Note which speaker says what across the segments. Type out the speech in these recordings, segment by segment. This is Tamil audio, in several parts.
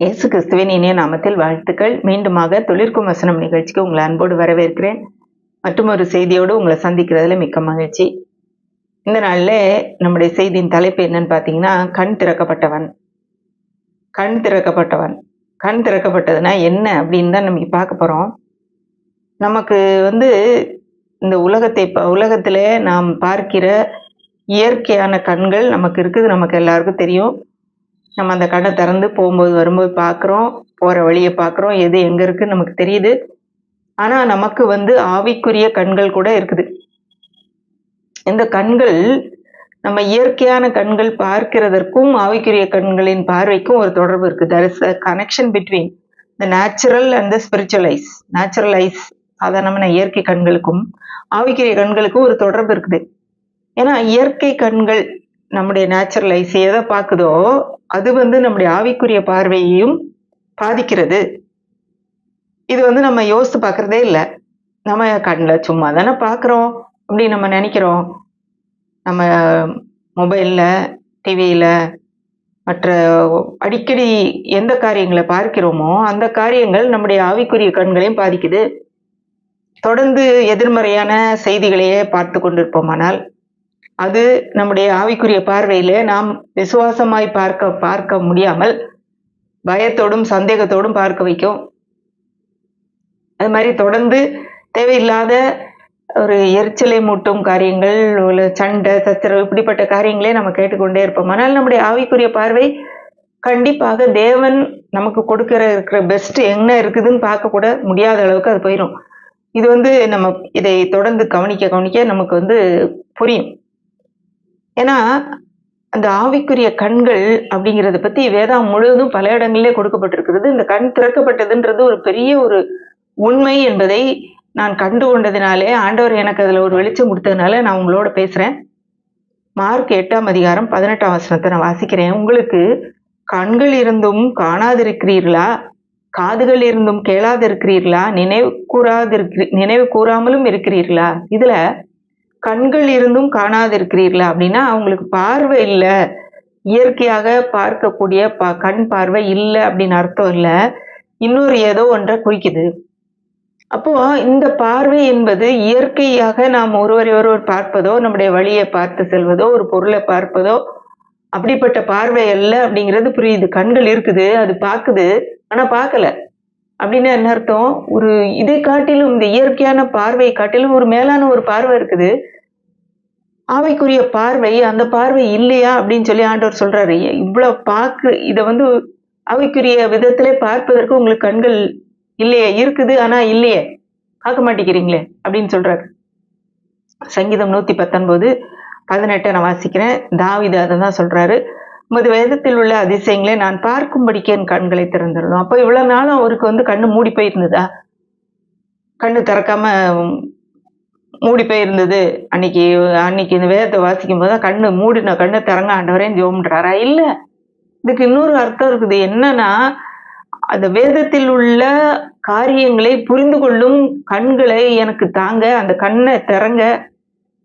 Speaker 1: இயேசு கிறிஸ்துவின் இனிய நாமத்தில் வாழ்த்துக்கள். மீண்டுமாக தொழிற்கும் வசனம் நிகழ்ச்சிக்கு உங்களை அன்போடு வரவேற்கிறேன். மற்றும் ஒரு செய்தியோடு உங்களை சந்திக்கிறதுல மிக்க மகிழ்ச்சி. இந்த நாளில் நம்முடைய செய்தியின் தலைப்பு என்னன்னு பார்த்தீங்கன்னா, கண் திறக்கப்பட்டவன். கண் திறக்கப்பட்டவன். கண் திறக்கப்பட்டதுன்னா என்ன அப்படின்னு தான் நம்ம பார்க்க போகிறோம். நமக்கு இந்த உலகத்தில் நாம் பார்க்கிற இயற்கையான கண்கள் நமக்கு இருக்குது. நமக்கு எல்லாருக்கும் தெரியும். நம்ம அந்த கண்ணை திறந்து போகும்போது வரும்போது பார்க்குறோம், போகிற வழியை பார்க்குறோம், எது எங்கே இருக்குன்னு நமக்கு தெரியுது. ஆனால் நமக்கு ஆவிக்குரிய கண்கள் கூட இருக்குது. இந்த கண்கள் நம்ம இயற்கையான கண்கள் பார்க்கிறதற்கும் ஆவிக்குரிய கண்களின் பார்வைக்கும் ஒரு தொடர்பு இருக்குது. there is a connection between the natural and the spiritual eyes. Natural eyes சாதாரணமான இயற்கை கண்களுக்கும் ஆவிக்குரிய கண்களுக்கும் ஒரு தொடர்பு இருக்குது. ஏன்னா இயற்கை கண்கள் நம்முடைய நேச்சுரல் ஐஸ் எதை பார்க்குதோ அது நம்முடைய ஆவிக்குரிய பார்வையையும் பாதிக்கிறது. இது நம்ம யோசித்து பார்க்கறதே இல்லை. நம்ம கண்ணில் சும்மா தானே பார்க்குறோம் அப்படின்னு நம்ம நினைக்கிறோம். நம்ம மொபைலில், டிவியில், மற்ற அடிக்கடி எந்த காரியங்களை பார்க்கிறோமோ அந்த காரியங்கள் நம்முடைய ஆவிக்குரிய கண்களையும் பாதிக்குது. தொடர்ந்து எதிர்மறையான செய்திகளையே பார்த்து கொண்டிருப்போமானால் அது நம்முடைய ஆவிக்குரிய பார்வையில நாம் விசுவாசமாய் பார்க்க முடியாமல் பயத்தோடும் சந்தேகத்தோடும் பார்க்க வைக்கும். அது மாதிரி தொடர்ந்து தேவையில்லாத ஒரு எரிச்சலை மூட்டும் காரியங்கள், சண்டை சச்சரவு, இப்படிப்பட்ட காரியங்களே நம்ம கேட்டுக்கொண்டே இருப்போம். ஆனால் நம்முடைய ஆவிக்குரிய பார்வை கண்டிப்பாக தேவன் நமக்கு இருக்கிற பெஸ்ட் என்ன இருக்குதுன்னு பார்க்க கூட முடியாத அளவுக்கு அது போயிடும். இது நம்ம இதை தொடர்ந்து கவனிக்க நமக்கு புரியும். ஏன்னா அந்த ஆவிக்குரிய கண்கள் அப்படிங்கிறத பத்தி வேதம் முழுவதும் பல இடங்களிலே கொடுக்கப்பட்டிருக்கிறது. இந்த கண் திறக்கப்பட்டதுன்றது ஒரு பெரிய ஒரு உண்மை என்பதை நான் கண்டு கொண்டதினாலே, ஆண்டவர் எனக்கு அதுல ஒரு வெளிச்சம் கொடுத்ததுனால நான் உங்களோட பேசுறேன். மார்க் 8ஆம் அதிகாரம் 18ஆம் வசனத்தை நான் வாசிக்கிறேன். உங்களுக்கு கண்கள் இருந்தும் காணாதிருக்கிறீர்களா? காதுகள் இருந்தும் கேளாதிருக்கிறீர்களா? நினைவு கூறாமலும் இருக்கிறீர்களா? இதுல கண்கள் இருந்தும் காணாதிருக்கிறீர்களா அப்படின்னா அவங்களுக்கு பார்வை இல்லை, இயற்கையாக பார்க்கக்கூடிய கண் பார்வை இல்லை அப்படின்னு அர்த்தம் இல்லை. இன்னொரு ஏதோ ஒன்றை குறிக்குது. அப்போ இந்த பார்வை என்பது இயற்கையாக நாம் ஒருவர் பார்ப்பதோ, நம்முடைய வழியை பார்த்து செல்வதோ, ஒரு பொருளை பார்ப்பதோ, அப்படிப்பட்ட பார்வை அல்ல அப்படிங்கிறது புரியுது. கண்கள் இருக்குது, அது பார்க்குது, ஆனா பார்க்கல அப்படின்னு என்ன அர்த்தம்? ஒரு இதை காட்டிலும், இந்த இயற்கையான பார்வையை காட்டிலும் ஒரு மேலான ஒரு பார்வை இருக்குது. ஆவிக்குரிய பார்வை, அந்த பார்வை இல்லையா அப்படின்னு சொல்லி ஆண்டவர் சொல்றாரு. இவ்வளவு இதை ஆவிக்குரிய விதத்திலே பார்ப்பதற்கு உங்களுக்கு கண்கள் இல்லையே, இருக்குது ஆனா இல்லையே, பார்க்க மாட்டேங்கிறீங்களே அப்படின்னு சொல்றாரு. சங்கீதம் 119:18 நான் வாசிக்கிறேன். தாவீது அதை தான் சொல்றாரு. உமது வேதத்தில் உள்ள அதிசயங்களே நான் பார்க்கும்படிக்கு என் கண்களை திறந்துடணும். அப்போ இவ்வளவு நாளும் அவருக்கு கண்ணு மூடி போயிருந்ததா? கண்ணு திறக்காம மூடி போயிருந்தது. அன்னைக்கு இந்த வேதத்தை வாசிக்கும் போது கண்ணு மூடின கண்ணை திறங்க ஆண்டவரேன்னு ஜெபம்ன்றாரா? இல்ல, இதுக்கு இன்னொரு அர்த்தம் இருக்குது. என்னன்னா அந்த வேதத்தில் உள்ள காரியங்களை புரிந்து கொள்ளும் கண்களை எனக்கு தாங்க, அந்த கண்ணை திறங்க,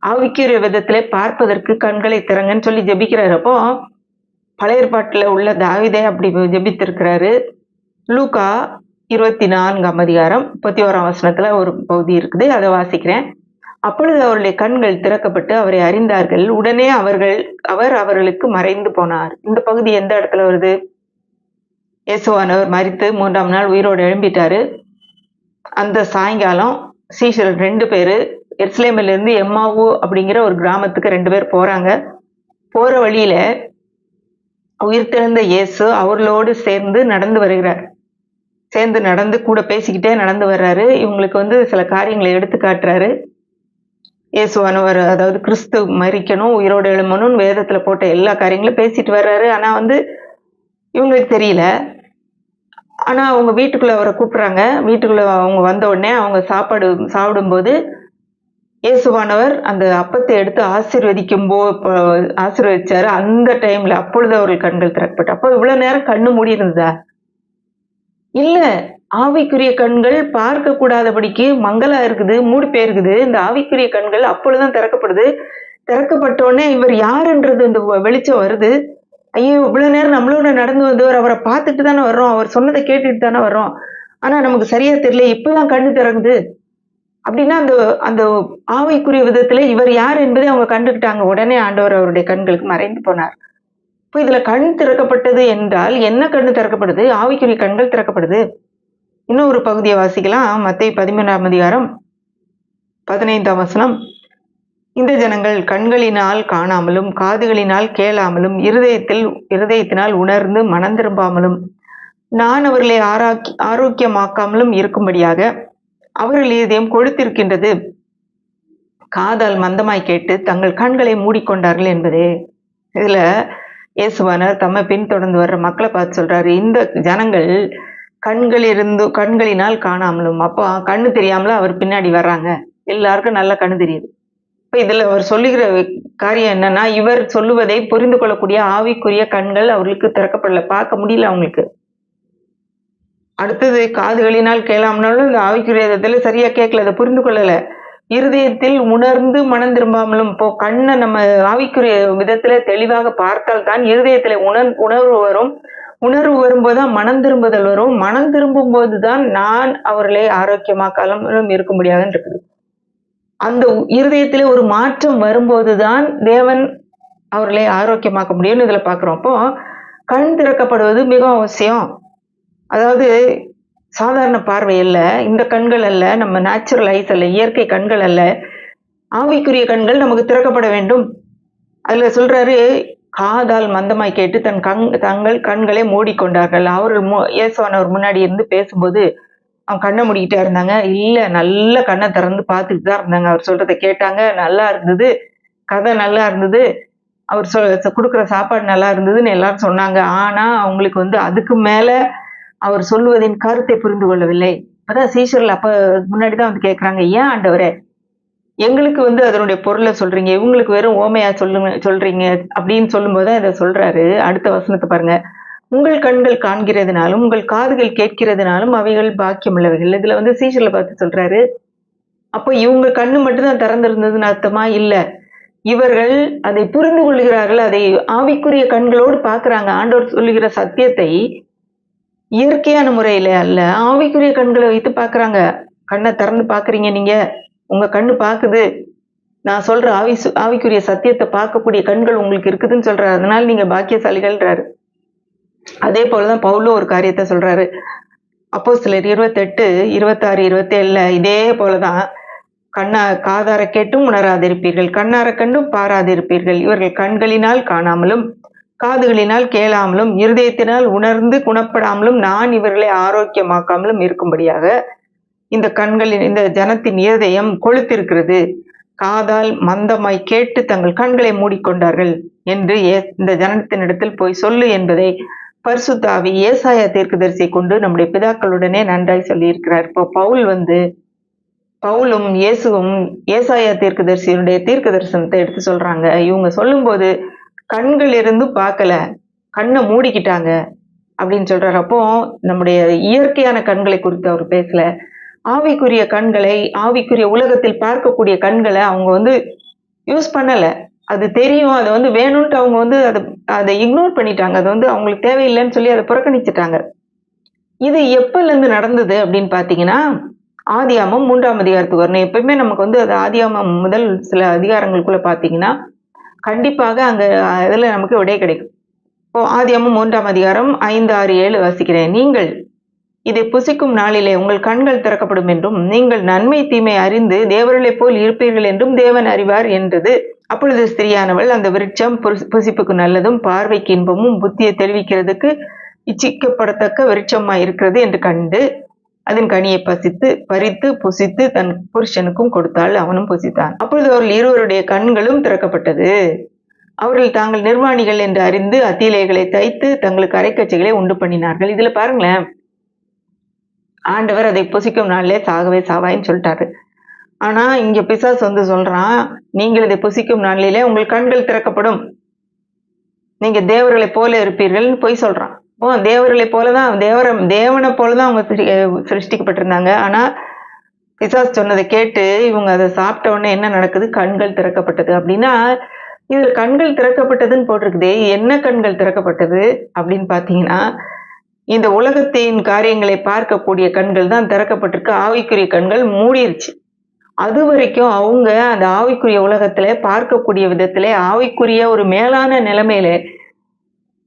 Speaker 1: ஆவிக்குரிய விதத்திலே பார்ப்பதற்கு கண்களை திறங்கன்னு சொல்லி ஜெபிக்கிறாரு. அப்போ பழைய ஏற்பாட்டுல உள்ள தாவீதே அப்படி ஜெபித்திருக்கிறாரு. லூக்கா 24ஆம் அதிகாரம் 31ஆம் வசனத்துல ஒரு பகுதி இருக்குது, அதை வாசிக்கிறேன். அப்பொழுது அவருடைய கண்கள் திறக்கப்பட்டு அவரை அறிந்தார்கள். உடனே அவர் அவர்களுக்கு மறைந்து போனார். இந்த பகுதி எந்த இடத்துல வருது? இயேசுவானவர் மரித்து 3ஆம் நாள் உயிரோடு எழும்பிட்டாரு. அந்த சாயங்காலம் சீஷர்கள் 2 பேரு எருசலேமில் இருந்து எம்மாவு அப்படிங்கிற ஒரு கிராமத்துக்கு 2 பேர் போறாங்க. போற வழியில உயிர்த்தெழுந்த இயேசு அவர்களோடு சேர்ந்து நடந்து வருகிறார். சேர்ந்து நடந்து கூட பேசிக்கிட்டே நடந்து வர்றாரு. இவங்களுக்கு சில காரியங்களை எடுத்து காட்டுறாரு. இயேசுவானவர், அதாவது கிறிஸ்து மரிக்கணும், உயிரோடு எழுமணும்னு வேதத்துல போட்ட எல்லா காரியங்களும் பேசிட்டு வர்றாரு. ஆனா இவங்களுக்கு தெரியல. ஆனா அவங்க வீட்டுக்குள்ள அவரை கூப்பிடுறாங்க. வீட்டுக்குள்ள அவங்க வந்த உடனே அவங்க சாப்பிடும்போது இயேசுவானவர் அந்த அப்பத்தை எடுத்து ஆசீர்வதிச்சாரு. அந்த டைம்ல அப்பொழுது அவர்கள் கண்கள் திறக்கப்பட்டு. அப்போ இவ்வளவு நேரம் கண்ணு மூடி இருந்ததா? இல்ல, ஆவிக்குரிய கண்கள் பார்க்க கூடாதபடிக்கு மங்களா இருக்குது, மூடி போயிருக்குது. இந்த ஆவிக்குரிய கண்கள் அப்பொழுதுதான் திறக்கப்படுது. திறக்கப்பட்ட உடனே இவர் யாருன்றது இந்த வெளிச்சம் வருது. ஐயோ இவ்வளவு நேரம் நம்மளோட நடந்து வந்தவர், அவரை பார்த்துட்டு தானே வர்றோம், அவர் சொன்னதை கேட்டுட்டு தானே வர்றோம், ஆனா நமக்கு சரியா தெரியல, இப்பதான் கண்ணு திறக்குது அப்படின்னா அந்த அந்த ஆவிக்குரிய விதத்துல இவர் யார் என்பதை அவங்க கண்டுக்கிட்டாங்க. உடனே ஆண்டவர் அவருடைய கண்களுக்கு மறைந்து போனார். இப்போ இதுல கண் திறக்கப்பட்டது என்றால் என்ன கண்ணு திறக்கப்படுது? ஆவிக்குரிய கண்கள் திறக்கப்படுது. இன்னும் ஒரு பகுதியை வாசிக்கலாம். மத்தேயு 13ஆம் அதிகாரம் 15ஆம் வசனம். இந்த ஜனங்கள் கண்களினால் காணாமலும் காதுகளினால் கேளாமலும் இருதயத்தினால் உணர்ந்து மனம் திரும்பாமலும் நான் அவர்களை ஆரோக்கியமாக்காமலும் இருக்கும்படியாக அவர்கள் இதயம் கொழுத்திருக்கின்றது, காதால் மந்தமாய் கேட்டு தங்கள் கண்களை மூடிக்கொண்டார்கள் என்பதே. இதுல இயேசுவானவர் தம்மை பின்தொடர்ந்து வர்ற மக்களை பார்த்து சொல்றாரு, இந்த ஜனங்கள் கண்களினால் காணாமலும், அப்போ கண்ணு தெரியாமலும் அவர் பின்னாடி வர்றாங்க. எல்லாருக்கும் நல்ல கண்ணு தெரியுது. இப்ப இதுல அவர் சொல்லுகிற காரியம் என்னன்னா, இவர் சொல்லுவதை புரிந்து கொள்ளக்கூடிய ஆவிக்குரிய கண்கள் அவர்களுக்கு திறக்கப்படல, பார்க்க முடியல அவங்களுக்கு. அடுத்தது காதுகளினால் கேளாமலும் இந்த ஆவிக்குரிய விதத்துல சரியா கேட்கல, அதை புரிந்து கொள்ளல. இருதயத்தில் உணர்ந்து மனம் திரும்பாமலும், இப்போ கண்ணை நம்ம ஆவிக்குரிய விதத்துல தெளிவாக பார்த்தால் தான் இருதயத்துல உணர்வு வரும். உணர்வு வரும்போதுதான் மனம் திரும்புதல் வரும். மனம் திரும்பும் போதுதான் நான் அவர்களை ஆரோக்கியமாக்காமலும் இருக்கும்படியாக இருக்குது. அந்த இருதயத்திலே ஒரு மாற்றம் வரும்போதுதான் தேவன் அவர்களை ஆரோக்கியமாக்க முடியும்னு இதுல பாக்குறோம். அப்போ கண் திறக்கப்படுவது மிக அவசியம். அதாவது சாதாரண பார்வை அல்ல, இந்த கண்கள் அல்ல, நம்ம நேச்சுரல் ஐஸ் அல்ல, இயற்கை கண்கள் அல்ல, ஆவிக்குரிய கண்கள் நமக்கு திறக்கப்பட வேண்டும். அதுல சொல்றாரு, காதால் மந்தமாய் கேட்டு தங்கள் கண்களை மூடிக்கொண்டார்கள். அவர்கள் இயேசுவானவர் முன்னாடி இருந்து பேசும்போது அவன் கண்ணை மூடிக்கிட்டே இருந்தாங்க. இல்ல, நல்ல கண்ணை திறந்து பார்த்துட்டு தான் இருந்தாங்க. அவர் சொல்றதை கேட்டாங்க, நல்லா இருந்தது, கதை நல்லா இருந்தது, அவர் கொடுக்குற சாப்பாடு நல்லா இருந்ததுன்னு எல்லாரும் சொன்னாங்க. ஆனா அவங்களுக்கு அதுக்கு மேல அவர் சொல்லுவதின் கருத்தை புரிந்து கொள்ளவில்லை. அப்பதான் சீஷர்கள் அப்ப முன்னாடிதான் கேட்கிறாங்க, ஏன் ஆண்டவரே எங்களுக்கு அதனுடைய பொருளை சொல்றீங்க, இவங்களுக்கு வெறும் ஓமையா சொல்றீங்க அப்படின்னு சொல்லும்போதுதான் இதை சொல்றாரு. அடுத்த வசனத்தை பாருங்க. உங்கள் கண்கள் காண்கிறதுனாலும் உங்கள் காதுகள் கேட்கிறதுனாலும் அவைகள் பாக்கியம் உள்ளவைகள். இதுல சீஷர்களை பார்த்து சொல்றாரு. அப்போ இவங்க கண்ணு மட்டும்தான் திறந்திருந்ததுன்னு அர்த்தமா? இல்ல, இவர்கள் அதை புரிந்து கொள்கிறார்கள், அதை ஆவிக்குரிய கண்களோடு பாக்குறாங்க. ஆண்டவர் சொல்லுகிற சத்தியத்தை இயற்கையான முறையில அல்ல, ஆவிக்குரிய கண்களை வைத்து பாக்குறாங்க. கண்ணை திறந்து பாக்குறீங்க, நீங்க உங்க கண்ணு பாக்குது, நான் சொல்ற ஆவிக்குரிய சத்தியத்தை பார்க்கக்கூடிய கண்கள் உங்களுக்கு இருக்குதுன்னு சொல்றாரு. அதனால நீங்க பாக்கியசாலிகள்ன்றாரு. அதே போலதான் பவுலும் ஒரு காரியத்தை சொல்றாரு. அப்போஸ்தலர் 28, 26, 27 இதே போலதான் காதார கேட்டும் உணராதிருப்பீர்கள், கண்ணார கண்டும் பாராதிருப்பீர்கள். இவர்கள் கண்களினால் காணாமலும் காதுகளினால் கேளாமலும் இருதயத்தினால் உணர்ந்து குணப்படாமலும் நான் இவர்களை ஆரோக்கியமாக்காமலும் இருக்கும்படியாக இந்த ஜனத்தின் இருதயம் கொழுத்திருக்கிறது, காதால் மந்தமாய் கேட்டு தங்கள் கண்களை மூடிக்கொண்டார்கள் என்று இந்த ஜனத்தினிடத்தில் போய் சொல்லு என்பதை பரிசுத்த ஆவி ஏசாயா தீர்க்கதரிசியை கொண்டு நம்முடைய பிதாக்களுடனே நன்றாய் சொல்லி இருக்கிறார். இப்போ பவுலும் இயேசுவும் ஏசாயா தீர்க்கதரிசியுடைய தீர்க்க தரிசனத்தை எடுத்து சொல்றாங்க. இவங்க சொல்லும்போது கண்கள் இருந்து பார்க்கல, கண்ணை மூடிக்கிட்டாங்க அப்படின்னு சொல்றாரு. அப்போ நம்முடைய இயற்கையான கண்களை குறித்து அவர் பேசல, ஆவிக்குரிய கண்களை, ஆவிக்குரிய உலகத்தில் பார்க்கக்கூடிய கண்களை அவங்க யூஸ் பண்ணல. அது தெரியும், அதை வேணும்ட்டு அவங்க அதை இக்னோர் பண்ணிட்டாங்க. அது அவங்களுக்கு தேவையில்லைன்னு சொல்லி அதை புறக்கணிச்சுட்டாங்க. இது எப்பல இருந்து நடந்தது அப்படின்னு பாத்தீங்கன்னா, ஆதியாமம் 3ஆம் அதிகாரத்துக்கு வரணும். எப்பயுமே நமக்கு அது ஆதியாமம் முதல் சில அதிகாரங்களுக்குள்ள பாத்தீங்கன்னா கண்டிப்பாக அங்க இதுல நமக்கு விடை கிடைக்கும். இப்போ ஆதியாமம் 3ஆம் அதிகாரம் 5, 6, 7 வாசிக்கிறேன். நீங்கள் இதை புசிக்கும் நாளிலே உங்கள் கண்கள் திறக்கப்படும் என்றும் நீங்கள் நன்மை தீமை அறிந்து தேவர்களைப் போல் இருப்பீர்கள் என்றும் தேவன் அறிவார் என்றது. அப்பொழுது ஸ்திரியானவள் அந்த விருட்சம் புசிப்புக்கு நல்லதும் பார்வைக்கு இன்பமும் புத்தியை தெளிவிக்கிறதுக்கு இச்சிக்கப்படத்தக்க விருட்சமாய் இருக்கிறது என்று கண்டு அதன் கனியை பறித்து புசித்து தன் புருஷனுக்கும் கொடுத்தாள், அவனும் புசித்தான். அப்பொழுது அவர்கள் இருவருடைய கண்களும் திறக்கப்பட்டது. அவர்கள் தாங்கள் நிர்வாணிகள் என்று அறிந்து அத்தியிலைகளை தைத்து தங்களுக்கு அரைக்கச்சைகளை உண்டு பண்ணினார்கள். இதுல பாருங்களேன், ஆண்டவர் அதை புசிக்கும் நாளிலே சாகவே சாவாயின்னு சொல்லிட்டாரு. ஆனா இங்க பிசாசு சொல்றான், நீங்கள் இதை புசிக்கும் நாளிலே உங்கள் கண்கள் திறக்கப்படும், நீங்க தேவர்களை போல இருப்பீர்கள் பொய் சொல்றான். தேவர்களை போலதான் தேவனை போலதான் அவங்க சிருஷ்டிக்கப்பட்டிருந்தாங்க. ஆனா பிசாசு சொன்னதை கேட்டு இவங்க அதை சாப்பிட்ட உடனே என்ன நடக்குது? கண்கள் திறக்கப்பட்டது. அப்படின்னா இதுல கண்கள் திறக்கப்பட்டதுன்னு போட்டிருக்குதே, என்ன கண்கள் திறக்கப்பட்டது அப்படின்னு பாத்தீங்கன்னா, இந்த உலகத்தின் காரியங்களை பார்க்கக்கூடிய கண்கள் தான் திறக்கப்பட்டிருக்கு. ஆவிக்குரிய கண்கள் மூடிருச்சு. அது வரைக்கும் அவங்க அந்த ஆவிக்குரிய உலகத்துல பார்க்கக்கூடிய விதத்திலே, ஆவிக்குரிய ஒரு மேலான நிலைமையில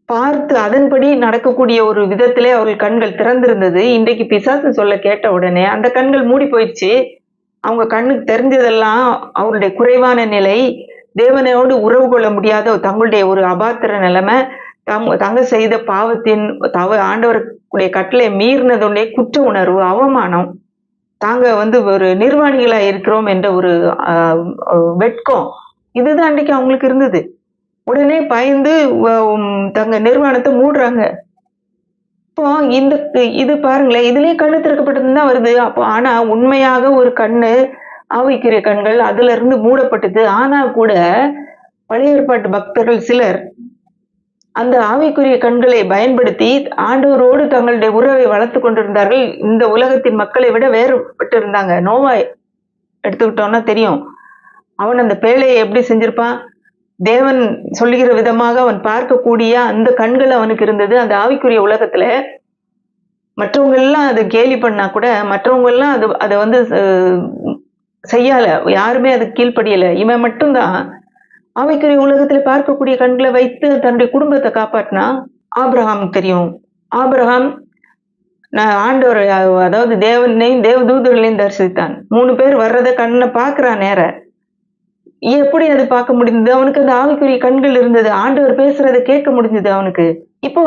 Speaker 1: பார்த்து அதன்படி நடக்கக்கூடிய ஒரு விதத்திலே அவர்கள் கண்கள் திறந்திருந்தது. இன்றைக்கு பிசாசு சொல்ல கேட்ட உடனே அந்த கண்கள் மூடி போயிடுச்சு. அவங்க கண்ணுக்கு தெரிஞ்சதெல்லாம் அவருடைய குறைவான நிலை, தேவனோடு உறவு கொள்ள முடியாத தங்களுடைய ஒரு அபாத்திர நிலைமை, தாங்க செய்த பாவத்தின் ஆண்டவருடைய கட்டளை மீறினதுடைய குற்ற உணர்வு, அவமானம், தாங்க ஒரு நிர்வாணிகளா இருக்கிறோம் என்ற ஒரு வெட்கம், இதுதான் அன்றைக்கு அவங்களுக்கு இருந்தது. உடனே பயந்து தங்க நிர்வாணத்தை மூடுறாங்க. இப்போ இது பாருங்களேன், இதுலயே கண்ணு திறக்கப்பட்டதுன்னு தான் வருது. அப்போ ஆனா உண்மையாக ஒரு கண்ணு, ஆவிக்குரிய கண்கள் அதுல இருந்து மூடப்பட்டது. ஆனா கூட பழைய ஏற்பாட்டு பக்தர்கள் சிலர் அந்த ஆவிக்குரிய கண்களை பயன்படுத்தி ஆண்டவரோடு தங்களுடைய உறவை வளர்த்து கொண்டிருந்தார்கள். இந்த உலகத்தின் மக்களை விட வேறுபட்டு இருந்தாங்க. நோவா எடுத்துக்கிட்டோம்னா தெரியும். அவன் அந்த பேழையை எப்படி செஞ்சிருப்பான்? தேவன் சொல்லுகிற விதமாக அவன் பார்க்கக்கூடிய அந்த கண்கள் அவனுக்கு இருந்தது. அந்த ஆவிக்குரிய உலகத்துல மற்றவங்க எல்லாம் அதை கேலி பண்ணா கூட, மற்றவங்க எல்லாம் அதை செய்யல, யாருமே அதுக்கு கீழ்ப்படியல. இவன் மட்டும்தான் ஆவிக்குரிய உலகத்துல பார்க்கக்கூடிய கண்களை வைத்து தன்னுடைய குடும்பத்தை காப்பாற்றினா. ஆபிரகாம் தெரியும். ஆபிரகாம் ஆண்டவர், அதாவது தேவனையும் தேவதூதர்களையும் தரிசித்தான். 3 பேர் வர்றதை கண்ணை பார்க்கிறான் நேர. எப்படி அது பார்க்க முடிந்தது? அவனுக்கு அந்த ஆவிக்குரிய கண்கள் இருந்தது. ஆண்டவர் பேசுறதை கேட்க முடிஞ்சது அவனுக்கு. இப்போ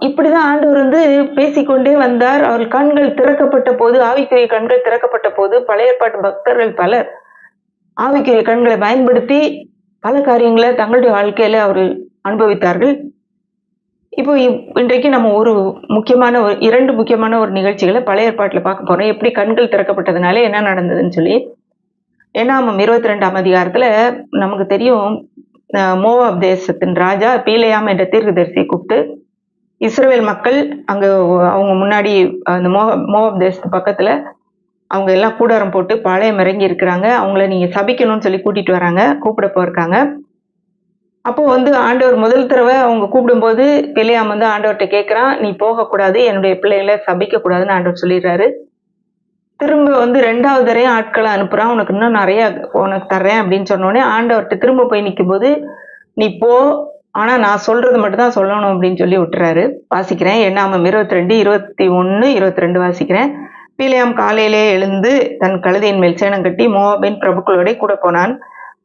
Speaker 1: இப்படிதான் ஆண்டவர் பேசிக்கொண்டே வந்தார். அவர் கண்கள் திறக்கப்பட்ட போது, ஆவிக்குரிய கண்கள் திறக்கப்பட்ட போது, பழைய ஏற்பாட்டு பக்தர்கள் பலர் ஆவிக்குரிய கண்களை பயன்படுத்தி பல காரியங்களை தங்களுடைய வாழ்க்கையில அவர் அனுபவித்தார்கள். இப்போ இன்றைக்கு நம்ம இரண்டு முக்கியமான ஒரு நிகழ்ச்சிகளை பழைய ஏற்பாட்டுல பார்க்க போறோம். எப்படி கண்கள் திறக்கப்பட்டதுனால என்ன நடந்ததுன்னு சொல்லி. என்னாமம் 22ஆம் அதிகாரத்துல நமக்கு தெரியும், மோவாப் தேசத்தின் ராஜா பீலேயாம் என்ற தீர்க்கதரிசியை கூப்பிட்டு, இஸ்ரவேல் மக்கள் அங்க அவங்க முன்னாடி அந்த மோவாப் தேசத்து பக்கத்துல அவங்க எல்லாம் கூடாரம் போட்டு பாளையம் இறங்கி இருக்கிறாங்க. அவங்கள நீங்க சபிக்கணும்னு சொல்லி கூட்டிட்டு வராங்க, கூப்பிட போயிருக்காங்க. அப்போ ஆண்டவர் முதல் தடவை அவங்க கூப்பிடும்போது பிலேயாம் ஆண்டவர்கிட்ட கேட்கிறான், நீ போகக்கூடாது, என்னுடைய பிள்ளைகளை சபிக்க கூடாதுன்னு ஆண்டவர் சொல்லிடுறாரு. திரும்ப 2வது தரையும் ஆட்களை அனுப்புறான், உனக்கு இன்னும் நிறைய உனக்கு தர்றேன் அப்படின்னு சொன்னோடனே ஆண்டவர்கிட்ட திரும்ப போய் நிற்கும் போது, நீ போ, ஆனா நான் சொல்றது மட்டும் தான் சொல்லணும் அப்படின்னு சொல்லி விட்டுறாரு. வாசிக்கிறேன், என்னாமம் 22, 21, 22 வாசிக்கிறேன். பீலேயாம் காலையிலே எழுந்து தன் கழுதையின் மேல் சேணம் கட்டி மோவாபின் பிரபுக்களோட கூட போனான்.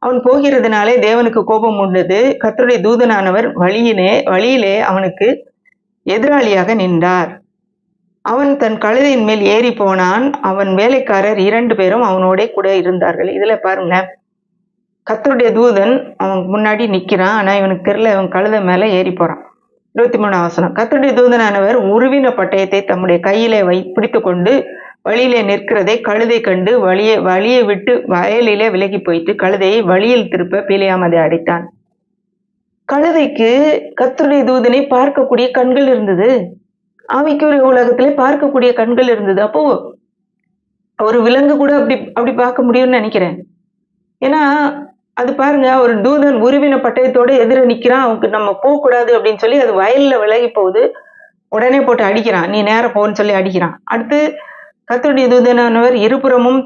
Speaker 1: அவன் போகிறதுனாலே தேவனுக்கு கோபம் உண்டது. கர்த்தருடைய தூதனானவர் வழியிலே அவனுக்கு எதிராளியாக நின்றார். அவன் தன் கழுதையின் மேல் ஏறி போனான். அவன் வேலைக்காரர் 2 பேரும் அவனோட கூட இருந்தார்கள். இதுல பாருங்க, கர்த்தருடைய தூதன் அவன் முன்னாடி நிக்கிறான். ஆனா இவனுக்கு தெரியல, அவன் கழுதை மேல ஏறி போறான். 23ஆம் வசனம். கர்த்தருடைய தூதனானவர் உருவின பட்டயத்தை தம்முடைய கையிலே பிடித்து கொண்டு வழியிலே நிற்கிறதை கழுதை கண்டு வழியை விட்டு வயலிலே விலகி போயிட்டு கழுதையை வழியில் திருப்ப பீலேயாம் அதை அடைத்தான். கழுதைக்கு கர்த்தருடைய தூதனை பார்க்கக்கூடிய கண்கள் இருந்தது. ஆவிக்குரிய உலகத்திலே பார்க்கக்கூடிய கண்கள் இருந்தது. அப்போ ஒரு விலங்கு கூட அப்படி பார்க்க முடியும்னு நினைக்கிறேன். ஏன்னா அது பாருங்க, ஒரு தூதன் உருவின பட்டயத்தோட எதிர நிக்கிறான். அவனுக்கு நம்ம போகக்கூடாது அப்படின்னு சொல்லி அது வயல்ல விலகி போகுது. உடனே போட்டு அடிக்கிறான், நீ நேரம் போன்னு சொல்லி அடிக்கிறான். அடுத்து கர்த்தருடைய தூதனானவர் இருபுறமும்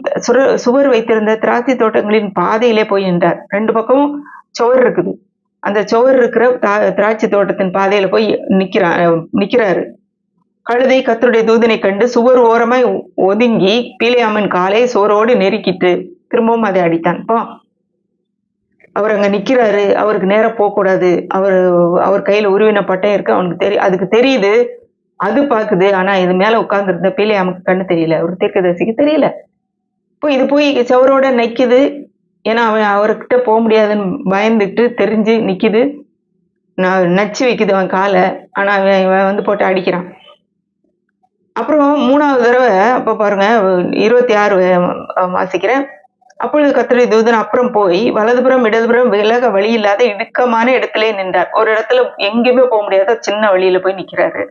Speaker 1: சுவர் வைத்திருந்த திராட்சை தோட்டங்களின் பாதையிலே போய் நின்றார். 2 பக்கமும் சுவர் இருக்குது. அந்த சுவர் இருக்கிற திராட்சை தோட்டத்தின் பாதையில போய் நிக்கிறாரு. கழுதை கர்த்தருடைய தூதனை கண்டு சுவர் ஓரமாய் ஒதுங்கி பீலேயாமின் காலை சுவரோடு நெருக்கிட்டு திரும்பவும் அதை அடித்தான். இப்போ அவர் அங்க நிக்கிறாரு, அவருக்கு நேரம் போகக்கூடாது. அவர் கையில உருவின பட்டயம் இருக்கு, அவனுக்கு அதுக்கு தெரியுது, அது பாக்குது. ஆனா இது மேல உட்கார்ந்து இருந்த பீலேயாமுக்கு கண்ணு தெரியல, ஒரு தீர்க்கதரிசிக்கு தெரியல. இப்போ இது போய் சுவரோட நிக்குது. ஏன்னா அவர்கிட்ட போக முடியாதுன்னு பயந்துட்டு தெரிஞ்சு நிக்குது. நச்சு வைக்குது அவன் காலை. ஆனா அவன் போட்டு அடிக்கிறான். அப்புறம் 3வது தடவை அப்ப பாருங்க, 26 வாசிக்கிறேன். அப்பொழுது கர்த்தருடைய தூதன் அப்புறம் போய் வலதுபுறம் இடதுபுறம் விலக வழி இல்லாத இடுக்கமான இடத்திலே நின்றார். ஒரு இடத்துல எங்கேயுமே போக முடியாத சின்ன வழியில போய் நிக்கிறாரு.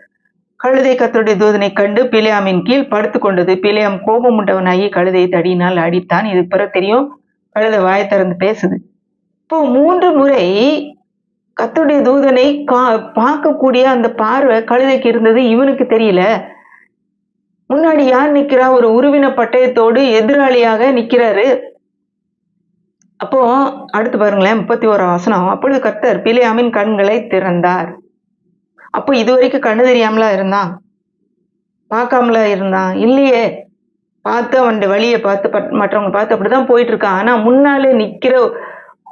Speaker 1: கழுதை கர்த்தருடைய தூதனை கண்டு பீலேயாமின் கீழ் படுத்து கொண்டது. பீலேயாம் கோபம் உண்டவனாகி கழுதையை தடியினால் அடித்தான். இது பிறகு தெரியும், கழுதை வாயை திறந்து பேசுது. இப்போ 3 முறை கர்த்தருடைய தூதனை பார்க்கக்கூடிய அந்த பார்வை கழுதைக்கு இருந்தது, இவனுக்கு தெரியல. முன்னாடி யார் நிக்கிறா? ஒரு உருவின பட்டயத்தோடு எதிராளியாக நிக்கிறாரு. அப்போ அடுத்து பாருங்களேன், 31 வசனம். அப்பொழுது கர்த்தர் பிலேயாமின் கண்களை திறந்தார். அப்போ இதுவரைக்கும் கண்ணு தெரியாமலா இருந்தான்? பார்க்காமலா இருந்தான்? இல்லையே. பார்த்து அவனுடைய வழியை பார்த்து மற்றவங்க பார்த்து அப்படிதான் போயிட்டு இருக்கான். ஆனா முன்னாலே நிக்கிற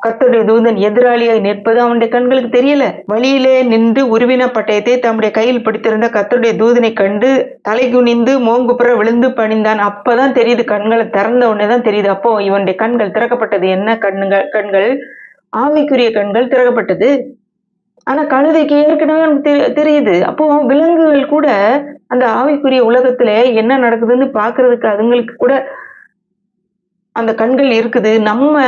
Speaker 1: கர்த்தருடைய தூதன் எதிராளியாய் நிற்பது அவனுடைய கண்களுக்கு தெரியல. வழியிலே நின்று உருவின பட்டயத்தை தம்முடைய கையில் பிடித்திருந்த கர்த்தருடைய தூதனை கண்டு தலை குனிந்து மோங்குப்புற விழுந்து பணிந்தான். அப்பதான் தெரியுது, கண்களை திறந்த உடனே தான் தெரியுது. அப்போ இவனுடைய கண்கள் திறக்கப்பட்டது. என்ன கண்கள்? ஆவிக்குரிய கண்கள் திறக்கப்பட்டது. ஆனா கழுதைக்கு ஏற்கனவே நமக்கு தெரியுது. அப்போ விலங்குகள் கூட அந்த ஆவிக்குரிய உலகத்துல என்ன நடக்குதுன்னு பாக்குறதுக்கு அதுங்களுக்கு கூட அந்த கண்கள் இருக்குது. நம்ம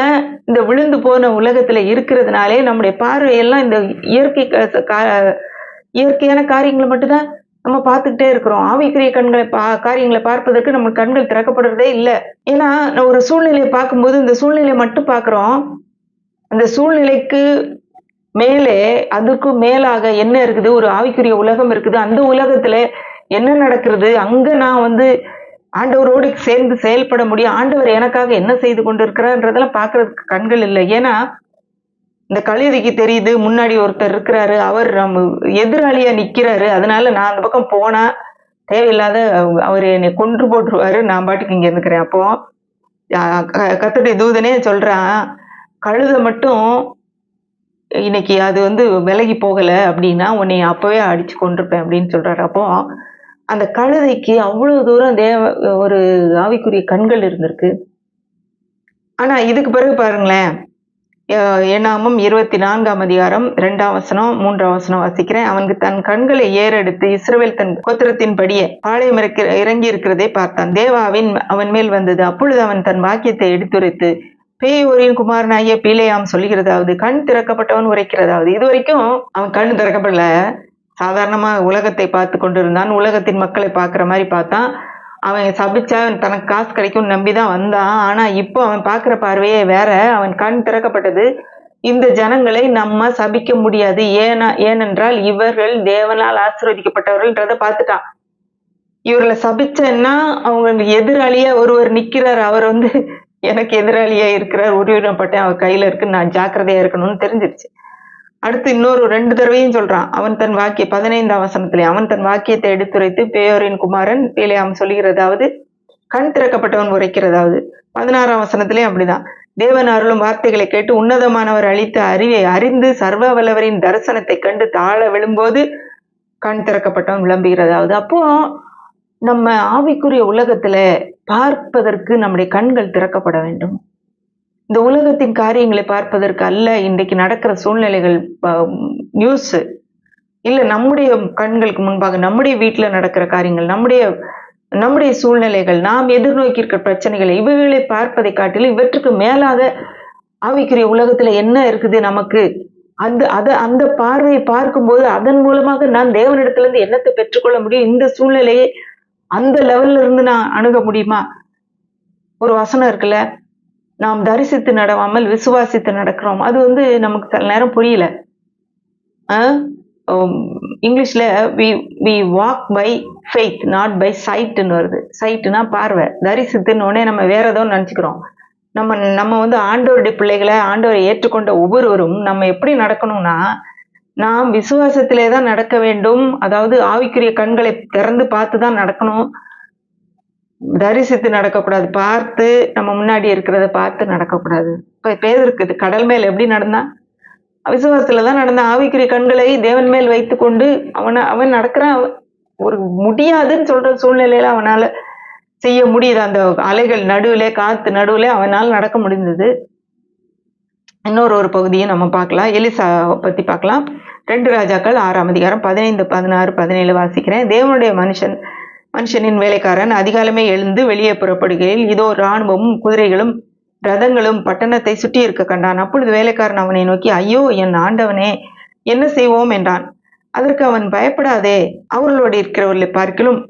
Speaker 1: இந்த விழுந்து போன உலகத்துல இருக்கிறதுனாலே நம்முடைய பார்வையெல்லாம் இந்த இயற்கையான காரியங்களை மட்டும்தான் நம்ம பார்த்துக்கிட்டே இருக்கிறோம். ஆவிக்குரிய காரியங்களை பார்ப்பதற்கு நம்ம கண்கள் திறக்கப்படுறதே இல்லை. ஏன்னா ஒரு சூழ்நிலையை பார்க்கும்போது இந்த சூழ்நிலையை மட்டும் பார்க்கிறோம். அந்த சூழ்நிலைக்கு மேலே அதுக்கும் மேலாக என்ன இருக்குது? ஒரு ஆவிக்குரிய உலகம் இருக்குது. அந்த உலகத்துல என்ன நடக்கிறது? அங்க நான் ஆண்டவரோடு சேர்ந்து செயல்பட முடியும். ஆண்டவர் எனக்காக என்ன செய்து கொண்டிருக்கிறார்ன்றதெல்லாம் பார்க்கறதுக்கு கண்கள் இல்லை. ஏன்னா இந்த கழுதைக்கு தெரியுது முன்னாடி ஒருத்தர் இருக்கிறாரு, அவர் நம்ம எதிராளியா நிக்கிறாரு. அதனால நான் அந்த பக்கம் போனா தேவையில்லாத அவர் என்னை கொன்று போட்டுருவாரு, நான் பாட்டுக்கு இங்க இருந்துக்கிறேன். அப்போ கர்த்தருடைய தூதனே சொல்றான், கழுதை மட்டும் இன்னைக்கு அது விலகி போகல அப்படின்னா உன்னை அப்பவே அடிச்சு கொண்டிருப்பேன் அப்படின்னு சொல்றாரு. அப்போ அந்த கழுதைக்கு அவ்வளவு தூரம் ஒரு ஆவிக்குரிய கண்கள் இருந்திருக்கு. ஆனா இதுக்கு பிறகு பாருங்களேன், என்னாகமம் 24ஆம் அதிகாரம் 2ஆம் வசனம் 3ஆம் வசனம் வாசிக்கிறேன். அவனுக்கு தன் கண்களை ஏறெடுத்து இஸ்ரவேல் தன் கோத்திரத்தின்படியே பாளையம் இறங்கி இருக்கிறதை பார்த்தான். தேவாவின் அவன் மேல் வந்தது. அப்பொழுது அவன் தன் வாக்கியத்தை எடுத்துரைத்து பேயோரின் குமாரனாகிய பிலேயாம் சொல்லுகிறதாவது, கண் திறக்கப்பட்டவன் உரைக்கிறதாவது. இது வரைக்கும் அவன் கண் திறக்கப்படல. சாதாரணமா உலகத்தை பார்த்து கொண்டிருந்தான். உலகத்தின் மக்களை பார்க்கிற மாதிரி பார்த்தான். அவன் சபிச்சா தனக்கு காசு கிடைக்கும் நம்பிதான் வந்தான். ஆனா இப்போ அவன் பார்க்கிற பார்வையே வேற. அவன் கண் திறக்கப்பட்டது. இந்த ஜனங்களை நம்ம சபிக்க முடியாது. ஏனென்றால் இவர்கள் தேவனால் ஆசீர்வதிக்கப்பட்டவர்கள்ன்றத பார்த்துட்டான். இவர்களை சபிச்சேன்னா அவங்க எதிராளியா ஒருவர் நிக்கிறார். அவர் எனக்கு எதிராளியா இருக்கிறார், உருவினப்பட்ட அவர் கையில இருக்கு, நான் ஜாக்கிரதையா இருக்கணும்னு தெரிஞ்சிருச்சு. அடுத்து இன்னொரு 2 தடவையும் சொல்றான். அவன் தன் 15ஆம் வசனத்திலே அவன் தன் வாக்கியத்தை எடுத்துரைத்து பேயோரின் குமாரன் பிலேயாம் சொல்லுகிறதாவது, கண் திறக்கப்பட்டவன் உரைக்கிறதாவது. 16ஆம் வசனத்திலே அப்படிதான். தேவன் அருளும் வார்த்தைகளை கேட்டு உன்னதமானவர் அளித்த அறிவை அறிந்து சர்வ வல்லவரின் தரிசனத்தை கண்டு தாழ விழும்போது கண் திறக்கப்பட்டவன் விளம்புகிறதாவது. அப்போ நம்ம ஆவிக்குரிய உலகத்துல பார்ப்பதற்கு நம்முடைய கண்கள் திறக்கப்பட வேண்டும். இந்த உலகத்தின் காரியங்களை பார்ப்பதற்கு அல்ல. இன்றைக்கு நடக்கிற சூழ்நிலைகள், நியூஸ் இல்ல, நம்முடைய கண்களுக்கு முன்பாக நம்முடைய வீட்டுல நடக்கிற காரியங்கள், நம்முடைய சூழ்நிலைகள், நாம் எதிர்நோக்கி இருக்கிற பிரச்சனைகள், இவைகளை பார்ப்பதை காட்டிலும் இவற்றுக்கு மேலாக ஆவிக்குரிய உலகத்துல என்ன இருக்குது நமக்கு, அந்த பார்வையை பார்க்கும்போது அதன் மூலமாக நான் தேவனிடத்துல இருந்து என்னத்தை பெற்றுக்கொள்ள முடியும்? இந்த சூழ்நிலையை அந்த லெவல்ல இருந்து நான் அணுக முடியுமா? ஒரு வசனம் இருக்குல்ல, நாம் தரிசித்து நடவாமல் விசுவாசித்து நடக்கிறோம். அது நமக்கு சில நேரம் புரியல. இங்கிலீஷ்ல we walk by faith not by sightன்னு வருது. சைட்னா பார்வை, தரிசித்துன்னு உடனே நம்ம வேற ஏதோ நினைச்சுக்கிறோம். நம்ம ஆண்டவருடைய பிள்ளைகளை, ஆண்டவரை ஏற்றுக்கொண்ட ஒவ்வொருவரும் நம்ம எப்படி நடக்கணும்னா, நாம் விசுவாசத்திலே தான் நடக்க வேண்டும். அதாவது ஆவிக்குரிய கண்களை திறந்து பார்த்து தான் நடக்கணும். தரிசித்து நடக்கக்கூடாது. பார்த்து நம்ம முன்னாடி இருக்கிறத பார்த்து நடக்கக்கூடாது. இப்ப பேதுருக்கு கடல் மேல் எப்படி நடந்தான்? விசுவாசத்துலதான் நடந்தான். ஆவிக்குரிய கண்களை தேவன் மேல் வைத்து கொண்டு அவன் நடக்கிறான். ஒரு முடியாதுன்னு சொல்ற சூழ்நிலையில அவனால செய்ய முடியுது. அந்த அலைகள் நடுவுல, காத்து நடுவுல அவனால் நடக்க முடிந்தது. இன்னொரு பகுதியை நம்ம பார்க்கலாம். எலிசா பத்தி பார்க்கலாம். 2 ராஜாக்கள் 6ஆம் அதிகாரம் 15, 16, 17 வாசிக்கிறேன். தேவனுடைய மனுஷனின் வேலைக்காரன் அதிகாலமே எழுந்து வெளியே புறப்படுகையில் இதோ இராணுவமும் குதிரைகளும் ரதங்களும் பட்டணத்தை சுற்றி இருக்க கண்டான். அப்பொழுது வேலைக்காரன் அவனை நோக்கி, ஐயோ என் ஆண்டவனே, என்ன செய்வோம் என்றான். அதற்கு அவன், பயப்படாதே, அவர்களோடு இருக்கிறவர்களை பார்க்கிலும்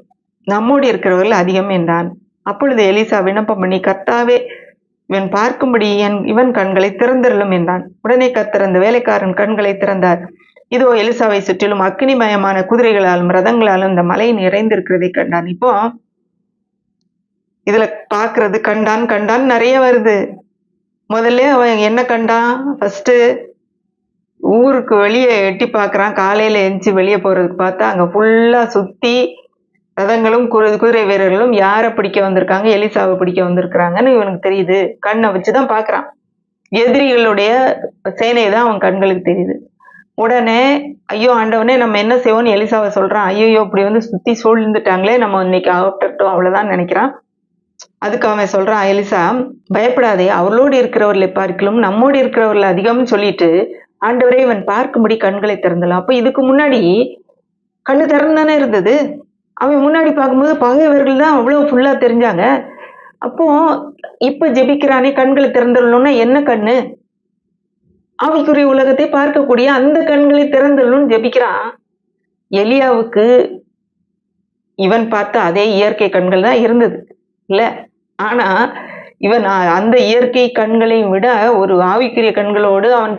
Speaker 1: நம்மோடு இருக்கிறவர்கள் அதிகம் என்றான். அப்பொழுது எலிசா விண்ணப்பம் பண்ணி, கர்த்தாவே, இவன் பார்க்கும்படி இவன் கண்களை திறந்தருளும் என்றான். உடனே கர்த்தர் அந்த வேலைக்காரன் கண்களை திறந்தார். இதோ எலிசாவை சுற்றிலும் அக்னிமயமான குதிரைகளாலும் ரதங்களாலும் இந்த மலை நிறைந்திருக்கிறதை கண்டான். இப்போ இதுல பாக்குறது கண்டான் நிறைய வருது. முதல்ல அவன் என்ன கண்டான்? ஃபர்ஸ்ட் ஊருக்கு வெளியே எட்டி பாக்குறான். காலையில எந்திச்சு வெளியே போறதுக்கு பார்த்தா அங்க ஃபுல்லா சுத்தி ரதங்களும் குதிரை வீரர்களும் யாரை பிடிக்க வந்திருக்காங்க? எலிசாவை பிடிக்க வந்திருக்கிறாங்கன்னு இவனுக்கு தெரியுது. கண்ணை வச்சுதான் பாக்குறான். எதிரிகளுடைய சேனை தான் அவன் கண்களுக்கு தெரியுது. உடனே ஐயோ ஆண்டவனே நம்ம என்ன செய்வோம்னு எலிசாவை சொல்றான். ஐயோ இப்படி வந்து சுத்தி சூழ்ந்துட்டாங்களே, நம்ம இன்னைக்கு ஆகட்டும் அவ்வளவுதான் நினைக்கிறான். அதுக்கு அவன் சொல்றான், எலிசா பயப்படாதே, அவர்களோடு இருக்கிறவர்களை பார்க்கலும் நம்மோடு இருக்கிறவர்கள் அதிகம்னு சொல்லிட்டு ஆண்டவரே இவன் பார்க்கும்படி கண்களை திறந்தலாம். அப்ப இதுக்கு முன்னாடி கண்ணு திறந்தானே இருந்தது. அவன் முன்னாடி பார்க்கும்போது பகைவர்கள் தான் அவ்வளவு ஃபுல்லா தெரிஞ்சாங்க. அப்போ இப்ப ஜெபிக்கிறானே கண்களை திறந்துடணும்னா என்ன கண்ணு? ஆவிக்குரிய உலகத்தை பார்க்கக்கூடிய அந்த கண்களை திறந்துடணும்னு ஜெபிக்கிறான். எலியாவுக்கு இவன் பார்த்த அதே இயற்கை கண்கள் தான் இருந்தது இல்ல. ஆனா இவன் அந்த இயற்கை கண்களை விட ஒரு ஆவிக்குரிய கண்களோடு அவன்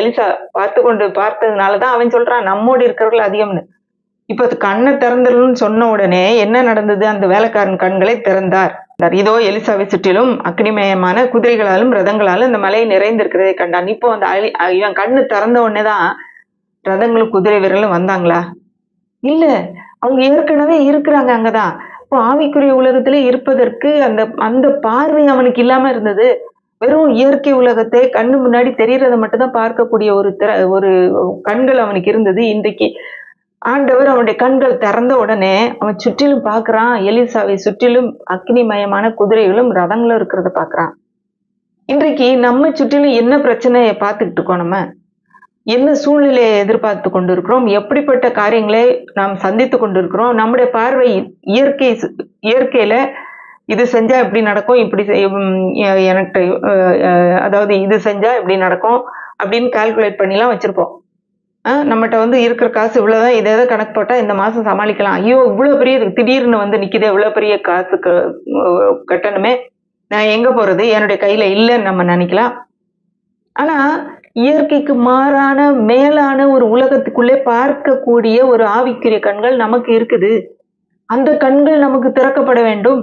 Speaker 1: எலிசா பார்த்ததுனாலதான் அவன் சொல்றான் நம்மோடு இருக்கிறவர்கள் அதிகம்னு. இப்ப கண்ணை திறந்துடணும்னு சொன்ன உடனே என்ன நடந்தது? அந்த வேலைக்காரன் கண்களை திறந்தார். இதோ எலிசாவை சுற்றிலும் அக்னிமயமான குதிரைகளாலும் ரதங்களாலும் இந்த மலை நிறைந்திருக்கிறதை கண்டான். இப்போ அந்த இவன் கண்ணு திறந்த உடனேதான் ரதங்களும் குதிரை வீரர்களும் வந்தாங்களா? இல்ல, அவங்க ஏற்கனவே இருக்கிறாங்க அங்கதான். இப்போ ஆவிக்குரிய உலகத்துல இருப்பதற்கு அந்த அந்த பார்வை அவனுக்கு இல்லாம இருந்தது. வெறும் இயற்கை உலகத்தை கண்ணு முன்னாடி தெரியறதை மட்டும்தான் பார்க்கக்கூடிய ஒரு கண்கள் அவனுக்கு இருந்தது. இன்றைக்கு ஆண்டவர் அவனுடைய கண்கள் திறந்த உடனே அவன் சுற்றிலும் பார்க்கறான். எலிசாவை சுற்றிலும் அக்னிமயமான குதிரைகளும் ரதங்களும் இருக்கிறத பார்க்கறான். இன்றைக்கு நம்ம சுற்றிலும் என்ன பிரச்சனையை பார்த்துக்கிட்டு இருக்கோம்? நம்ம என்ன சூழ்நிலையை எதிர்பார்த்து கொண்டிருக்கிறோம்? எப்படிப்பட்ட காரியங்களை நாம் சந்தித்து கொண்டிருக்கிறோம்? நம்முடைய பார்வை இயற்கையில இது செஞ்சா இப்படி நடக்கும், இப்படி எனக்கு அதாவது இது செஞ்சா இப்படி நடக்கும் அப்படின்னு கால்குலேட் பண்ணிலாம் வச்சிருப்போம். நம்மகிட்ட வந்து இருக்கிற காசு இவ்வளவுதான், இதை கணக்கு போட்டா இந்த மாசம் சமாளிக்கலாம். ஐயோ இவ்வளவு பெரிய திடீர்னு வந்து நிக்குது, இவ்வளவு பெரிய காசு கட்டணுமே, நான் எங்க போறது, என்னுடைய கையில இல்லைன்னு நம்ம நினைக்கலாம். ஆனா இயற்கைக்கு மாறான மேலான ஒரு உலகத்துக்குள்ளே பார்க்கக்கூடிய ஒரு ஆவிக்குரிய கண்கள் நமக்கு இருக்குது. அந்த கண்கள் நமக்கு திறக்கப்பட வேண்டும்.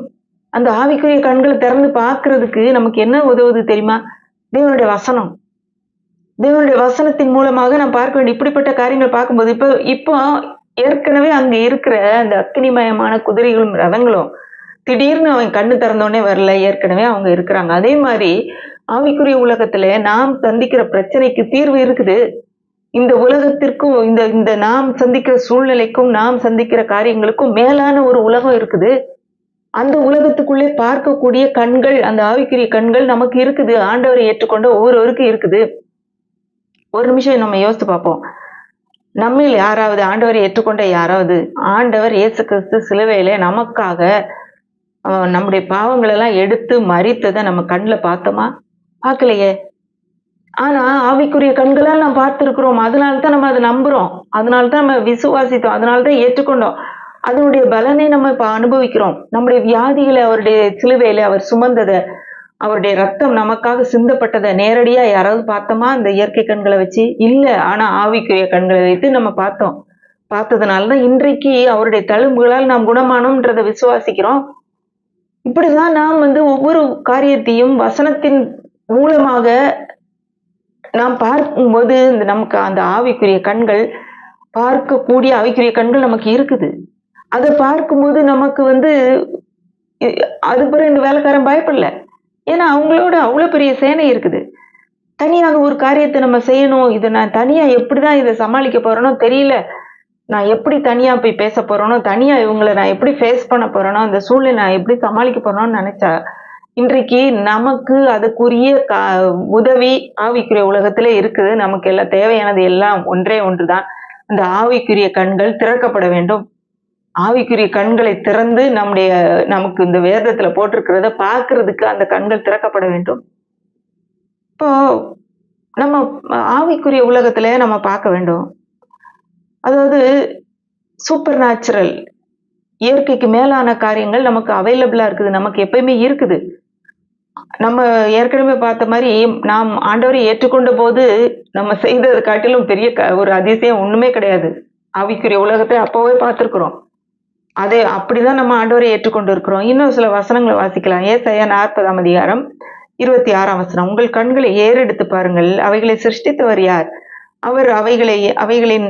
Speaker 1: அந்த ஆவிக்குரிய கண்களை திறந்து பார்க்கறதுக்கு நமக்கு என்ன உதவுது தெரியுமா? தேவனுடைய வசனம். தேவனுடைய வசனத்தின் மூலமாக நாம் பார்க்க வேண்டிய இப்படிப்பட்ட காரியங்கள் பார்க்கும்போது இப்போ ஏற்கனவே அங்க இருக்கிற அந்த அக்னிமயமான குதிரைகளும் ரதங்களும் திடீர்னு அவன் கண்ணு திறந்தோடனே வரல, ஏற்கனவே அவங்க இருக்கிறாங்க. அதே மாதிரி ஆவிக்குரிய உலகத்துல நாம் சந்திக்கிற பிரச்சனைக்கு தீர்வு இருக்குது. இந்த உலகத்திற்கும் இந்த நாம் சந்திக்கிற சூழ்நிலைக்கும் நாம் சந்திக்கிற காரியங்களுக்கும் மேலான ஒரு உலகம் இருக்குது. அந்த உலகத்துக்குள்ளே பார்க்கக்கூடிய கண்கள், அந்த ஆவிக்குரிய கண்கள் நமக்கு இருக்குது. ஆண்டவரை ஏற்றுக்கொண்ட ஒவ்வொருவருக்கும் இருக்குது. ஒரு நிமிஷம் நம்ம யோசித்து பார்ப்போம். நம்மில் யாராவது ஆண்டவரை ஏற்றுக்கொண்ட யாராவது ஆண்டவர் இயேசு கிறிஸ்து சிலுவையில நமக்காக நம்முடைய பாவங்கள் எல்லாம் எடுத்து மரித்ததை நம்ம கண்ணில் பார்த்தோமா? பார்க்கலையே. ஆனா ஆவிக்குரிய கண்களால் நாம் பார்த்திருக்கிறோம். அதனால்தான் நம்ம அதை நம்புறோம், அதனால்தான் நம்ம விசுவாசித்தோம், அதனால்தான் ஏற்றுக்கொண்டோம். அதனுடைய பலனை நம்ம இப்ப அனுபவிக்கிறோம். நம்முடைய வியாதிகளை அவருடைய சிலுவையில அவர் சுமந்ததை, அவருடைய ரத்தம் நமக்காக சிந்தப்பட்டதை நேரடியா யாராவது பார்த்தோமா? இந்த இயற்கை கண்களை வச்சு இல்ல. ஆனா ஆவிக்குரிய கண்களை வைத்து நம்ம பார்த்தோம். பார்த்ததுனாலதான் இன்றைக்கு அவருடைய தழும்புகளால் நாம் குணமானோம்ன்றதை விசுவாசிக்கிறோம். இப்படிதான் நாம் வந்து ஒவ்வொரு காரியத்தையும் வசனத்தின் மூலமாக நாம் பார்க்கும்போது நமக்கு அந்த ஆவிக்குரிய கண்கள், பார்க்கக்கூடிய ஆவிக்குரிய கண்கள் நமக்கு இருக்குது. அதை பார்க்கும்போது நமக்கு வந்து அதுக்கு பிறகு இந்த வேலைக்காரன் பயப்படல. ஏன்னா அவங்களோட அவ்வளவு பெரிய சேனை இருக்குது. தனியாக ஒரு காரியத்தை நம்ம செய்யணும், இதை நான் தனியா எப்படிதான் இதை சமாளிக்க போறேனோ தெரியல, நான் எப்படி தனியா போய் பேச போறேனோ, தனியா இவங்களை நான் எப்படி ஃபேஸ் பண்ண போறேனோ, இந்த சூழ்நிலை நான் எப்படி சமாளிக்க போறேனோன்னு நினைச்சா இன்றைக்கு நமக்கு அதுக்குரிய உதவி ஆவிக்குரிய உலகத்துல இருக்குது. நமக்கு எல்லாம் தேவையானது எல்லாம் ஒன்றே ஒன்றுதான். அந்த ஆவிக்குரிய கண்கள் திறக்கப்பட வேண்டும். ஆவிக்குரிய கண்களை திறந்து நமக்கு இந்த வேதத்துல போட்டிருக்கிறத பார்க்கறதுக்கு அந்த கண்கள் திறக்கப்பட வேண்டும். இப்போ நம்ம ஆவிக்குரிய உலகத்துல நம்ம பார்க்க வேண்டும். அதாவது சூப்பர் நேச்சுரல், இயற்கைக்கு மேலான காரியங்கள் நமக்கு அவைலபிளா இருக்குது, நமக்கு எப்பயுமே இருக்குது. நம்ம ஏற்கனவே பார்த்த மாதிரி நாம் ஆண்டவரை ஏற்றுக்கொண்ட போது நம்ம செய்ததை காட்டிலும் பெரிய ஒரு அதிசயம் ஒண்ணுமே கிடையாது. ஆவிக்குரிய உலகத்தை அப்பவே பார்த்திருக்கிறோம். அதே அப்படிதான் நம்ம ஆண்டவரை ஏற்றுக்கொண்டு இருக்கிறோம். இன்னும் சில வசனங்களை வாசிக்கலாம். ஏசாயா 40ஆம் அதிகாரம் 26ஆம் வசனம். உங்கள் கண்களை ஏறெடுத்து பாருங்கள், அவைகளை சிருஷ்டித்தவர் யார்? அவர் அவைகளின்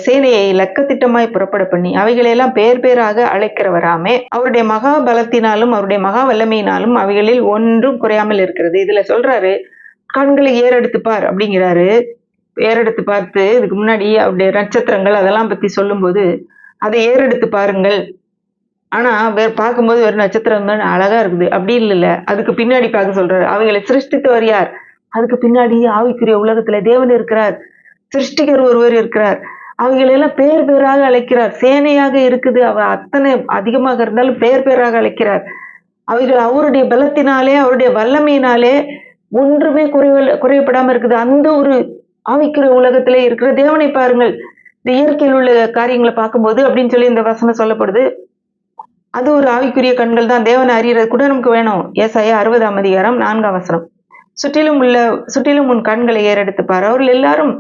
Speaker 1: சேனையை லக்கத்திட்டமாய் புறப்பட பண்ணி அவைகளையெல்லாம் பேர் பேராக அழைக்கிறவராமே. அவருடைய மகா பலத்தினாலும் அவருடைய மகா வல்லமையினாலும் அவைகளில் ஒன்றும் குறையாமல் இருக்கிறது. இதுல சொல்றாரு, கண்களை ஏறெடுத்து பார் அப்படிங்கிறாரு. ஏறெடுத்து பார்த்து இதுக்கு முன்னாடி அவருடைய நட்சத்திரங்கள் அதெல்லாம் பத்தி சொல்லும்போது அதை ஏறெடுத்து பாருங்கள். ஆனா பார்க்கும்போது ஒரு நட்சத்திரம் தான் அழகா இருக்குது அப்படி இல்ல. அதுக்கு பின்னாடி பார்க்க சொல்றாரு, அவைகளை சிருஷ்டித்தவர் யார்? அதுக்கு பின்னாடி ஆவிக்குரிய உலகத்துல தேவன் இருக்கிறார், சிருஷ்டிகர் ஒருவர் இருக்கிறார். அவைகளெல்லாம் பேர் பேராக அழைக்கிறார். சேனையாக இருக்குது, அவ அத்தனை அதிகமாக இருந்தாலும் பேர் பேராக அழைக்கிறார். அவைகள் அவருடைய பலத்தினாலே அவருடைய வல்லமையினாலே ஒன்றுமே குறையப்படாம இருக்குது. அந்த ஒரு ஆவிக்குரிய உலகத்திலே இருக்கிற தேவனை பாருங்கள். இந்த இயற்கையில் உள்ள காரியங்களை பார்க்கும்போது அப்படின்னு சொல்லி இந்த வசனம் சொல்லப்படுது. அது ஒரு ஆவிக்குரிய கண்கள் தான். தேவனை அறியறது கூட நமக்கு வேணும். ஏசாயா 60ஆம் அதிகாரம் 4ஆம் வசனம். சுற்றிலும் உன் கண்களை ஏறெடுத்து பார், அவர்கள் எல்லாரும்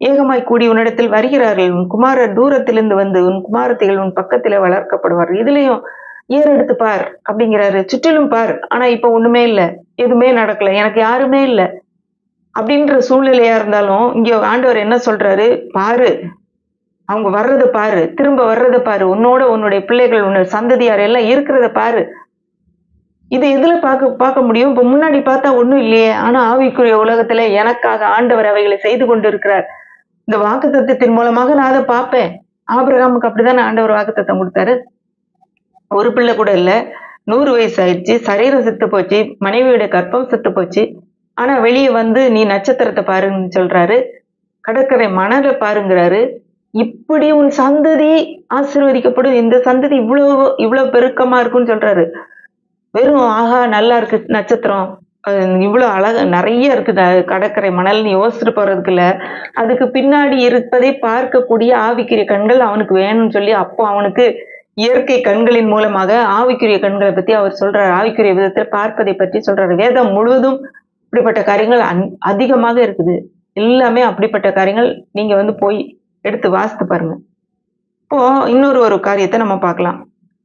Speaker 1: ஏகமாய் கூடி உன்னிடத்தில் வருகிறார்கள். உன் குமாரர் தூரத்திலிருந்து வந்து உன் குமாரத்திகள் உன் பக்கத்திலே வளர்க்கப்படுவார்கள். இதுலயும் ஏறெடுத்து பார் அப்படிங்கிறாரு. சுற்றிலும் பார், ஆனா இப்ப ஒண்ணுமே இல்லை, எதுவுமே நடக்கல, எனக்கு யாருமே இல்லை அப்படின்ற சூழ்நிலையா இருந்தாலும் இங்க ஆண்டவர் என்ன சொல்றாரு? பாரு, அவங்க வர்றதை பாரு, திரும்ப வர்றதை பாரு, உன்னோட உன்னுடைய பிள்ளைகள் உன்னுடைய சந்ததியார் எல்லாம் இருக்கிறத பாரு. இது எதுல பார்க்க முடியும்? இப்ப முன்னாடி பார்த்தா ஒண்ணும் இல்லையே. ஆனா ஆவிக்குரிய உலகத்துல எனக்காக ஆண்டவர் அவைகளை செய்து கொண்டு இருக்கிறார். இந்த வாக்குத்தத்தத்தின் மூலமாக நான் அதை பார்ப்பேன். ஆபிரகாமுக்கு அப்படிதான் ஆண்டவர் வாக்குத்தத்தம் கொடுத்தாரு. ஒரு பிள்ளை கூட இல்ல, 100 வயசு ஆயிடுச்சு, சரீரம் செத்து போச்சு, மனைவியோட கற்பம் செத்து போச்சு. ஆனா வெளியே வந்து நீ நட்சத்திரத்தை பாருன்னு சொல்றாரு, கடற்கரை மணலை பாருங்கிறாரு. இப்படி உன் சந்ததி ஆசீர்வதிக்கப்படும், இந்த சந்ததி இவ்வளவு பெருக்கமா இருக்குன்னு சொல்றாரு. வெறும் ஆஹா நல்லா இருக்கு நட்சத்திரம், இவ்வளவு அழகா நிறைய இருக்கு கடற்கரை மணல்னு யோசிச்சுட்டு போறதுக்குள்ள அதுக்கு பின்னாடி இருப்பதை பார்க்கக்கூடிய ஆவிக்குரிய கண்கள் அவனுக்கு வேணும்னு சொல்லி அப்போ அவனுக்கு இயற்கை கண்களின் மூலமாக ஆவிக்குரிய கண்களை பத்தி அவர் சொல்றாரு. ஆவிக்குரிய விதத்தில் பார்ப்பதை பற்றி சொல்றாரு. வேதம் முழுவதும் இப்படிப்பட்ட காரியங்கள் அதிகமாக இருக்குது. எல்லாமே அப்படிப்பட்ட காரியங்கள். நீங்க வந்து போய் எடுத்து வாசித்து பாருங்க. இப்போ இன்னொரு காரியத்தை நம்ம பார்க்கலாம்.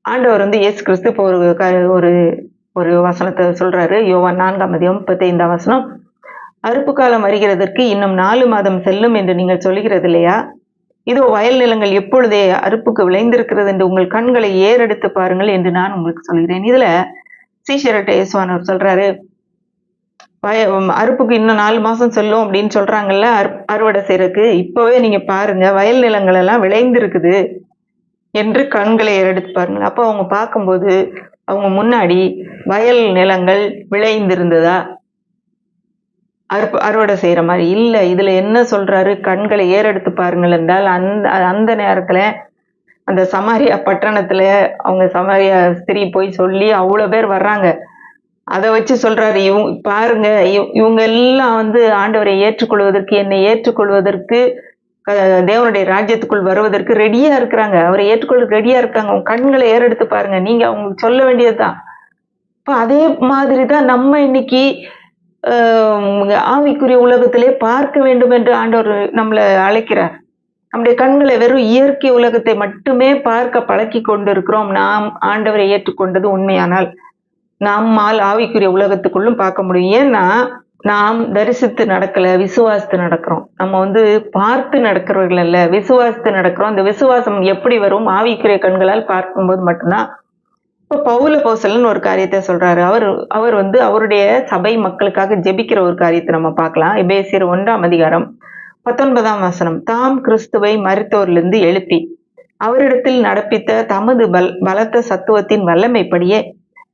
Speaker 1: ஆண்டவர் வந்து இயேசு கிறிஸ்து இப்போ ஒரு வசனத்தை சொல்றாரு. யோவான் 4ஆம் அதிகாரம் 35ஆம் வசனம். அறுப்பு காலம் வருகிறதற்கு இன்னும் 4 மாதம் செல்லும் என்று நீங்கள் சொல்லுகிறது இல்லையா? இதோ வயல் நிலங்கள் எப்பொழுதே அறுப்புக்கு விளைந்திருக்கிறது என்று உங்கள் கண்களை ஏறெடுத்து பாருங்கள் என்று நான் உங்களுக்கு சொல்கிறேன். இதுல சீஷர்கிட்ட இயேசுவானவர் சொல்றாரு, அறுப்புக்கு இன்னும் 4 மாசம் செல்லும் அப்படின்னு சொல்றாங்கல்ல, அறுவடை செய்யறதுக்கு. இப்பவே நீங்க பாருங்க, வயல் நிலங்கள் எல்லாம் விளைந்திருக்குது என்று கண்களை எடுத்து பாருங்க. அப்போ அவங்க பார்க்கும்போது அவங்க முன்னாடி வயல் நிலங்கள் விளைந்திருந்ததா? அறுவடை செய்யற மாதிரி இல்ல. இதுல என்ன சொல்றாரு? கண்களை ஏறெடுத்து பாருங்கள் என்றால் அந்த நேரத்துல அந்த சமாரியா பட்டணத்துல அவங்க சமாரியா ஸ்திரீ போய் சொல்லி அவ்வளவு பேர் வர்றாங்க. அதை வச்சு சொல்றாரு, பாருங்க இவங்க எல்லாம் வந்து ஆண்டவரை ஏற்றுக்கொள்வதற்கு, என்னை ஏற்றுக்கொள்வதற்கு, தேவனுடைய ராஜ்யத்துக்குள் வருவதற்கு ரெடியா இருக்கிறாங்க. அவரை ஏற்றுக்கொள்ள ரெடியா இருக்காங்க. உங்க கண்களை ஏறெடுத்து பாருங்க. நீங்க அவங்களுக்கு சொல்ல வேண்டியதுதான். இப்ப அதே மாதிரிதான் நம்ம இன்னைக்கு ஆவிக்குரிய உலகத்திலே பார்க்க வேண்டும் என்று ஆண்டவர் நம்மளை அழைக்கிறார். நம்முடைய கண்களை வெறும் இயற்கை உலகத்தை மட்டுமே பார்க்க பழக்கி கொண்டு இருக்கிறோம். நாம் ஆண்டவரை ஏற்றுக்கொண்டது உண்மையானால் நம்மால் ஆவிக்குரிய உலகத்துக்குள்ளும் பார்க்க முடியும். ஏன்னா நாம் தரிசித்து நடக்கல, விசுவாசித்து நடக்கிறோம். நம்ம வந்து பார்த்து நடக்கிறவர்கள் அல்ல, விசுவாசித்து நடக்கிறோம். இந்த விசுவாசம் எப்படி வரும்? ஆவிக்குரிய கண்களால் பார்க்கும்போது மட்டும்தான். இப்ப பவுல அப்போஸ்தலன் ஒரு காரியத்தை சொல்றாரு. அவர் வந்து அவருடைய சபை மக்களுக்காக ஜெபிக்கிற ஒரு காரியத்தை நம்ம பார்க்கலாம். எபேசியர் 1ஆம் அதிகாரம் 19ஆம் வசனம். தாம் கிறிஸ்துவை மரித்தோரிலிருந்து எழுப்பி அவரிடத்தில் நடப்பித்த தமது பலத்த சத்துவத்தின் வல்லமைப்படியே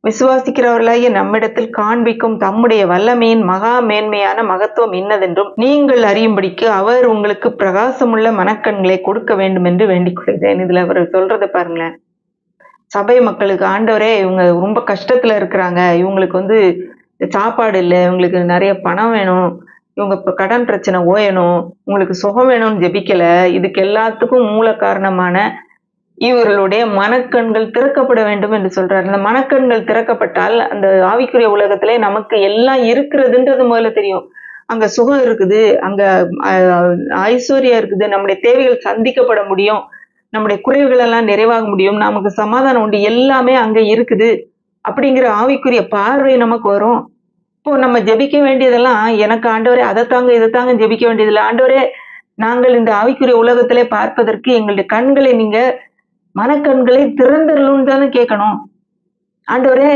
Speaker 1: விசுவாசிக்கிறவர்களாகிய நம்மிடத்தில் காண்பிக்கும் தம்முடைய வல்லமையின் மகா மேன்மையான மகத்துவம் இன்னதென்றும் நீங்கள் அறியும்படிக்கு அவர் உங்களுக்கு பிரகாசமுள்ள மனக்கண்களை கொடுக்க வேண்டும் என்று வேண்டிக் கொள்கிறேன். இதுல அவர் சொல்றதை பாருங்களேன். சபை மக்களுக்கு ஆண்டவரே இவங்க ரொம்ப கஷ்டத்துல இருக்கிறாங்க, இவங்களுக்கு வந்து சாப்பாடு இல்லை, இவங்களுக்கு நிறைய பணம் வேணும், இவங்க கடன் பிரச்சனை ஓயணும், உங்களுக்கு சுகம் வேணும்னு ஜெபிக்கல. இதுக்கு எல்லாத்துக்கும் மூல காரணமான இவர்களுடைய மனக்கண்கள் திறக்கப்பட வேண்டும் என்று சொல்றாரு. அந்த மனக்கண்கள் திறக்கப்பட்டால் அந்த ஆவிக்குரிய உலகத்திலே நமக்கு எல்லாம் இருக்கிறதுன்றது முதல்ல தெரியும். அங்க சுகம் இருக்குது, அங்க ஐஸ்வர்யம் இருக்குது, நம்முடைய தேவைகள் சந்திக்கப்பட முடியும், நம்முடைய குறைவுகள் எல்லாம் நிறைவாக முடியும், நமக்கு சமாதானம் உண்டு, எல்லாமே அங்க இருக்குது அப்படிங்கிற ஆவிக்குரிய பார்வை நமக்கு வரும். இப்போ நம்ம ஜெபிக்க வேண்டியதெல்லாம், எனக்கு ஆண்டவரே அதைத்தாங்க இதைத்தாங்க ஜெபிக்க வேண்டியதில்லை. ஆண்டவரே, நாங்கள் இந்த ஆவிக்குரிய உலகத்திலே பார்ப்பதற்கு எங்களுடைய கண்களை நீங்க மனக்கண்களை திறந்தருளுன்னு தானே கேட்கணும். ஆண்டவரே,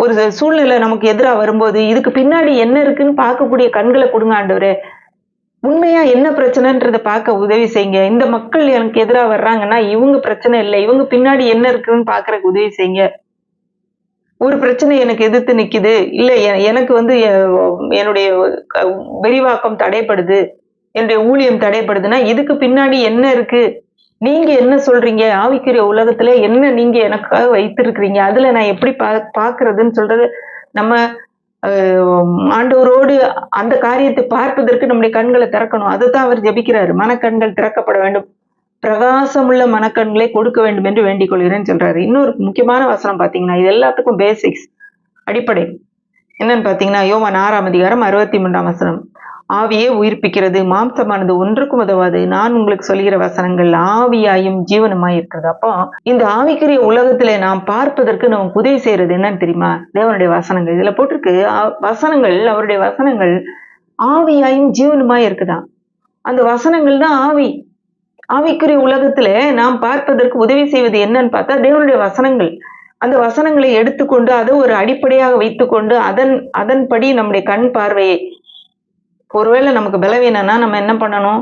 Speaker 1: ஒரு சூழ்நிலை நமக்கு எதிராக வரும்போது இதுக்கு பின்னாடி என்ன இருக்குன்னு பார்க்கக்கூடிய கண்களை கொடுங்க ஆண்டவரே. உண்மையா என்ன பிரச்சனைன்றதை பார்க்க உதவி செய்யுங்க. இந்த மக்கள் எனக்கு எதிராக வர்றாங்கன்னா இவங்க பிரச்சனை இல்லை, இவங்க பின்னாடி என்ன இருக்குன்னு பார்க்கறதுக்கு உதவி செய்யுங்க. ஒரு பிரச்சனை எனக்கு எதிர்த்து நிக்குது, இல்ல எனக்கு என்னுடைய விரிவாக்கம் தடைப்படுது, என்னுடைய ஊழியம் தடைப்படுதுன்னா இதுக்கு பின்னாடி என்ன இருக்கு, நீங்க என்ன சொல்றீங்க, ஆவிக்குரிய உலகத்துல என்ன நீங்க எனக்காக வைத்திருக்கிறீங்க, அதுல நான் எப்படி பாக்குறதுன்னு சொல்றது. நம்ம ஆண்டவரோடு அந்த காரியத்தை பார்ப்பதற்கு நம்முடைய கண்களை திறக்கணும். அதுதான் அவர் ஜெபிக்கிறாரு. மனக்கண்கள் திறக்கப்பட வேண்டும், பிரகாசமுள்ள மனக்கண்களை கொடுக்க வேண்டும் என்று வேண்டிக் கொள்கிறேன்னு சொல்றாரு. இன்னொரு முக்கியமான வசனம் பாத்தீங்கன்னா, இது எல்லாத்துக்கும் பேசிக்ஸ், அடிப்படை என்னன்னு பாத்தீங்கன்னா, யோவான் 6:63 வசனம். ஆவியே உயிர்ப்பிக்கிறது, மாம்சமானது ஒன்றுக்கும் உதவாது, நான் உங்களுக்கு சொல்கிற வசனங்கள் ஆவியாயும் ஜீவனுமாய் இருக்கிறது. அப்போ இந்த ஆவிக்குரிய உலகத்துல நாம் பார்ப்பதற்கு நமக்கு உதவி செய்யறது என்னன்னு தெரியுமா? தேவனுடைய வசனங்கள். இதுல போட்டிருக்கு, வசனங்கள், அவருடைய வசனங்கள் ஆவியாயும் ஜீவனுமாய் இருக்குதான். அந்த வசனங்கள் தான் ஆவி. ஆவிக்குரிய உலகத்துல நாம் பார்ப்பதற்கு உதவி செய்வது என்னன்னு பார்த்தா தேவனுடைய வசனங்கள். அந்த வசனங்களை எடுத்துக்கொண்டு அதை ஒரு அடிப்படையாக வைத்துக்கொண்டு அதன்படி நம்முடைய கண் பார்வையை, ஒருவேளை நமக்கு பலவீனம்னா நம்ம என்ன பண்ணணும்?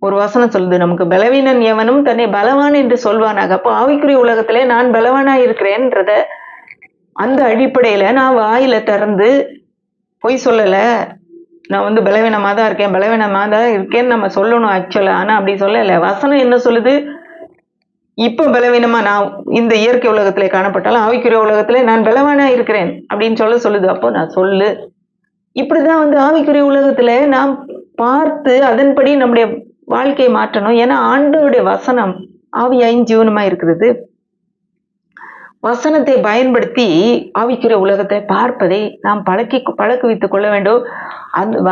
Speaker 1: ஒரு வசனம் சொல்லுது, நமக்கு பலவீனன் எவனும் தன்னை பலவான் என்று சொல்வானாக. அப்போ ஆவிக்குரிய உலகத்திலே நான் பலவானா இருக்கிறேன்றத அந்த அடிப்படையில நான் வாயில திறந்து பொய் சொல்லல, நான் பலவீனமா தான் இருக்கேன்னு நம்ம சொல்லணும் ஆக்சுவலா. ஆனா அப்படி சொல்லல. வசனம் என்ன சொல்லுது? இப்ப பலவீனமா நான் இந்த இயற்கை உலகத்திலே காணப்பட்டாலும் ஆவிக்குரிய உலகத்திலே நான் பலவானா இருக்கிறேன் அப்படின்னு சொல்லுது. அப்போ நான் சொல்லு. இப்படிதான் ஆவிக்குரிய உலகத்துல நாம் பார்த்து அதன்படி நம்முடைய வாழ்க்கையை மாற்றணும். ஏன்னா ஆண்டவருடைய வசனம் ஆவியாயும் ஜீவனுமா இருக்கிறது. வசனத்தை பயன்படுத்தி ஆவிக்குரிய உலகத்தை பார்ப்பதை நாம் பழக்குவித்துக் கொள்ள வேண்டும்.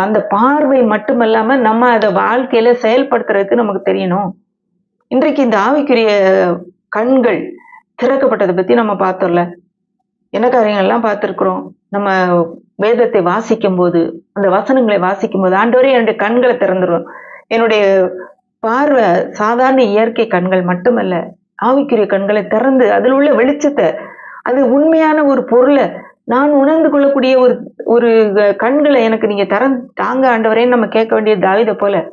Speaker 1: அந்த பார்வை மட்டுமல்லாம நம்ம அதை வாழ்க்கையில செயல்படுத்துறதுக்கு நமக்கு தெரியணும். இன்றைக்கு இந்த ஆவிக்குரிய கண்கள் திறக்கப்பட்டதை பத்தி நம்ம பார்த்தோம்ல, என்ன காரியங்கள்லாம் பார்த்திருக்கிறோம். நம்ம வேதத்தை வாசிக்கும் போது, அந்த வசனங்களை வாசிக்கும் போது, ஆண்டவரே என்னுடைய கண்களை திறந்துடும். என்னுடைய பார்வை சாதாரண இயற்கை கண்கள் மட்டுமல்ல, ஆவிக்குரிய கண்களை திறந்து அதில் உள்ள வெளிச்சத்தை, அது உண்மையான ஒரு பொருளை நான் உணர்ந்து கொள்ளக்கூடிய ஒரு கண்களை எனக்கு நீங்க தாங்க ஆண்டவரேன்னு நம்ம கேட்க வேண்டிய தாவீதை போல.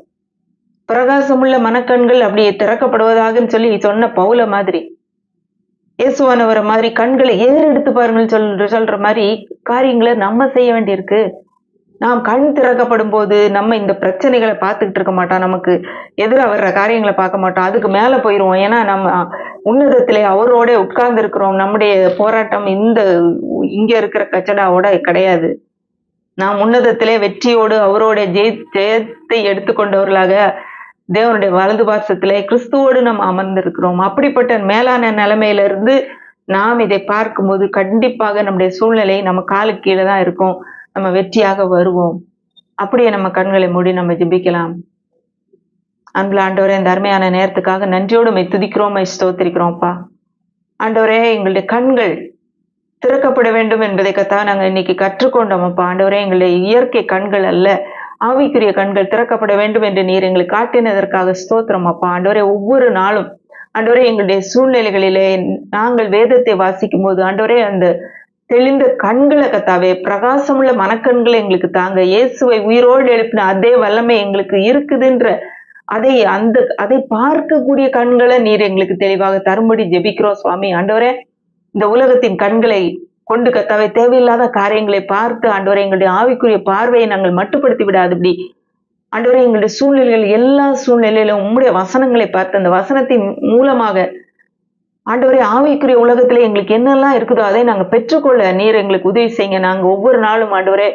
Speaker 1: பிரகாசமுள்ள மனக்கண்கள் அப்படியே திறக்கப்படுவதாகன்னு சொல்லி சொன்ன பவுல மாதிரி, இயேசுவானவரை மாதிரி கண்களை ஏறெடுத்து பாருங்கன்னு சொல்ற மாதிரி காரியங்களை நம்ம செய்ய வேண்டியிருக்கு. நாம் கண் திறக்கப்படும் போது நம்ம இந்த பிரச்சனைகளை பார்த்துக்கிட்டு இருக்க மாட்டோம், நமக்கு எதிராக வர்ற காரியங்களை பார்க்க மாட்டோம், அதுக்கு மேல போயிடுவோம். ஏன்னா நம்ம உன்னதத்திலே அவரோட உட்கார்ந்து இருக்கிறோம். நம்முடைய போராட்டம் இங்க இருக்கிற கச்சடாவோட கிடையாது. நாம் உன்னதத்திலே வெற்றியோடு அவரோட ஜெயத்தை எடுத்துக்கொண்டவர்களாக தேவனுடைய வலது பாசத்திலே கிறிஸ்துவோடு நம்ம அமர்ந்திருக்கிறோம். அப்படிப்பட்ட மேலான நிலைமையில இருந்து நாம் இதை பார்க்கும்போது கண்டிப்பாக நம்முடைய சூழ்நிலை நம்ம காலுக்கு கீழே தான் இருக்கும். நம்ம வெற்றியாக வருவோம். அப்படியே நம்ம கண்களை மூடி நம்ம ஜெபிக்கலாம். அன்புள்ள ஆண்டவரே, இந்த அருமையான நேரத்துக்காக நன்றியோடு மை துதிக்கிறோம், மை ஸ்தோத்திரிக்கிறோம்ப்பா. ஆண்டவரே, எங்களுடைய கண்கள் திறக்கப்பட வேண்டும் என்பதை நாங்கள் இன்னைக்கு கற்றுக்கொண்டோம்ப்பா. ஆண்டவரே, எங்களுடைய இயற்கை கண்கள் அல்ல, ஆவிக்குரிய கண்கள் திறக்கப்பட வேண்டும் என்று நீர் எங்களுக்கு காட்டினதற்காக ஸ்தோத்திரம் அப்பா. ஆண்டவரே, ஒவ்வொரு நாளும் ஆண்டவரே எங்களுடைய சூழ்நிலைகளிலே நாங்கள் வேதத்தை வாசிக்கும் போது ஆண்டவரே அந்த தெளிந்த கண்களை கத்தாவே, பிரகாசமுள்ள மனக்கண்களை எங்களுக்கு தாங்க. இயேசுவை உயிரோடு எழுப்பின அதே வல்லமை எங்களுக்கு இருக்குதுன்ற அதை பார்க்கக்கூடிய கண்களை நீர் எங்களுக்கு தெளிவாக தரும்படி ஜெபிக்கிறோம் சுவாமி. ஆண்டவரே, இந்த உலகத்தின் கண்களை கொண்டு கத்தாவே தேவையில்லாத காரியங்களை பார்த்து ஆண்டவரே எங்களுடைய ஆவிக்குரிய பார்வையை நாங்கள் மட்டுப்படுத்தி விடாதபடி ஆண்டவரே எங்களுடைய சூழ்நிலைகள் எல்லா சூழ்நிலையிலும் உம்முடைய வசனங்களை பார்த்து அந்த வசனத்தின் மூலமாக ஆண்டவரே ஆவிக்குரிய உலகத்துல எங்களுக்கு என்னெல்லாம் இருக்குதோ அதை நாங்க பெற்றுக்கொள்ள நீர் எங்களுக்கு உதவி செய்யுங்க. நாங்க ஒவ்வொரு நாளும் ஆண்டவரே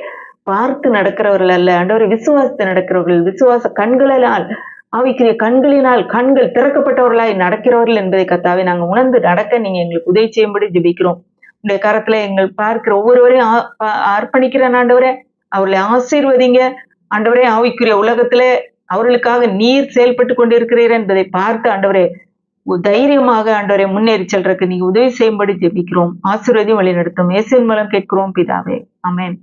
Speaker 1: பார்த்து நடக்கிறவர்கள் அல்ல, ஆண்டவரே விசுவாசத்தை நடக்கிறவர்கள், விசுவாச கண்களால் ஆவிக்குரிய கண்களினால் கண்கள் திறக்கப்பட்டவர்களாய் நடக்கிறவர்கள் என்பதை கர்த்தாவே நாங்க உணர்ந்து நடக்க நீங்க எங்களுக்கு உதவி செய்யும்படி ஜெபிக்கிறோம். இந்த கரத்துல எங்கள் பார்க்கிற ஒவ்வொருவரையும் அர்ப்பணிக்கிற ஆண்டவரே, அவர்களை ஆசீர்வதிங்க ஆண்டவரே. ஆவிக்குரிய உலகத்துல அவர்களுக்காக நீர் செயல்பட்டு கொண்டிருக்கிறீர் என்பதை பார்த்து ஆண்டவரே தைரியமாக ஆண்டவரே முன்னேறி செல்றதுக்கு நீங்க உதவி செய்யும்படி ஜெபிக்கிறோம். ஆசீர்வதியும் வழி நடத்தும். இயேசுவின் மூலம் கேட்கிறோம் பிதாவே, ஆமென்.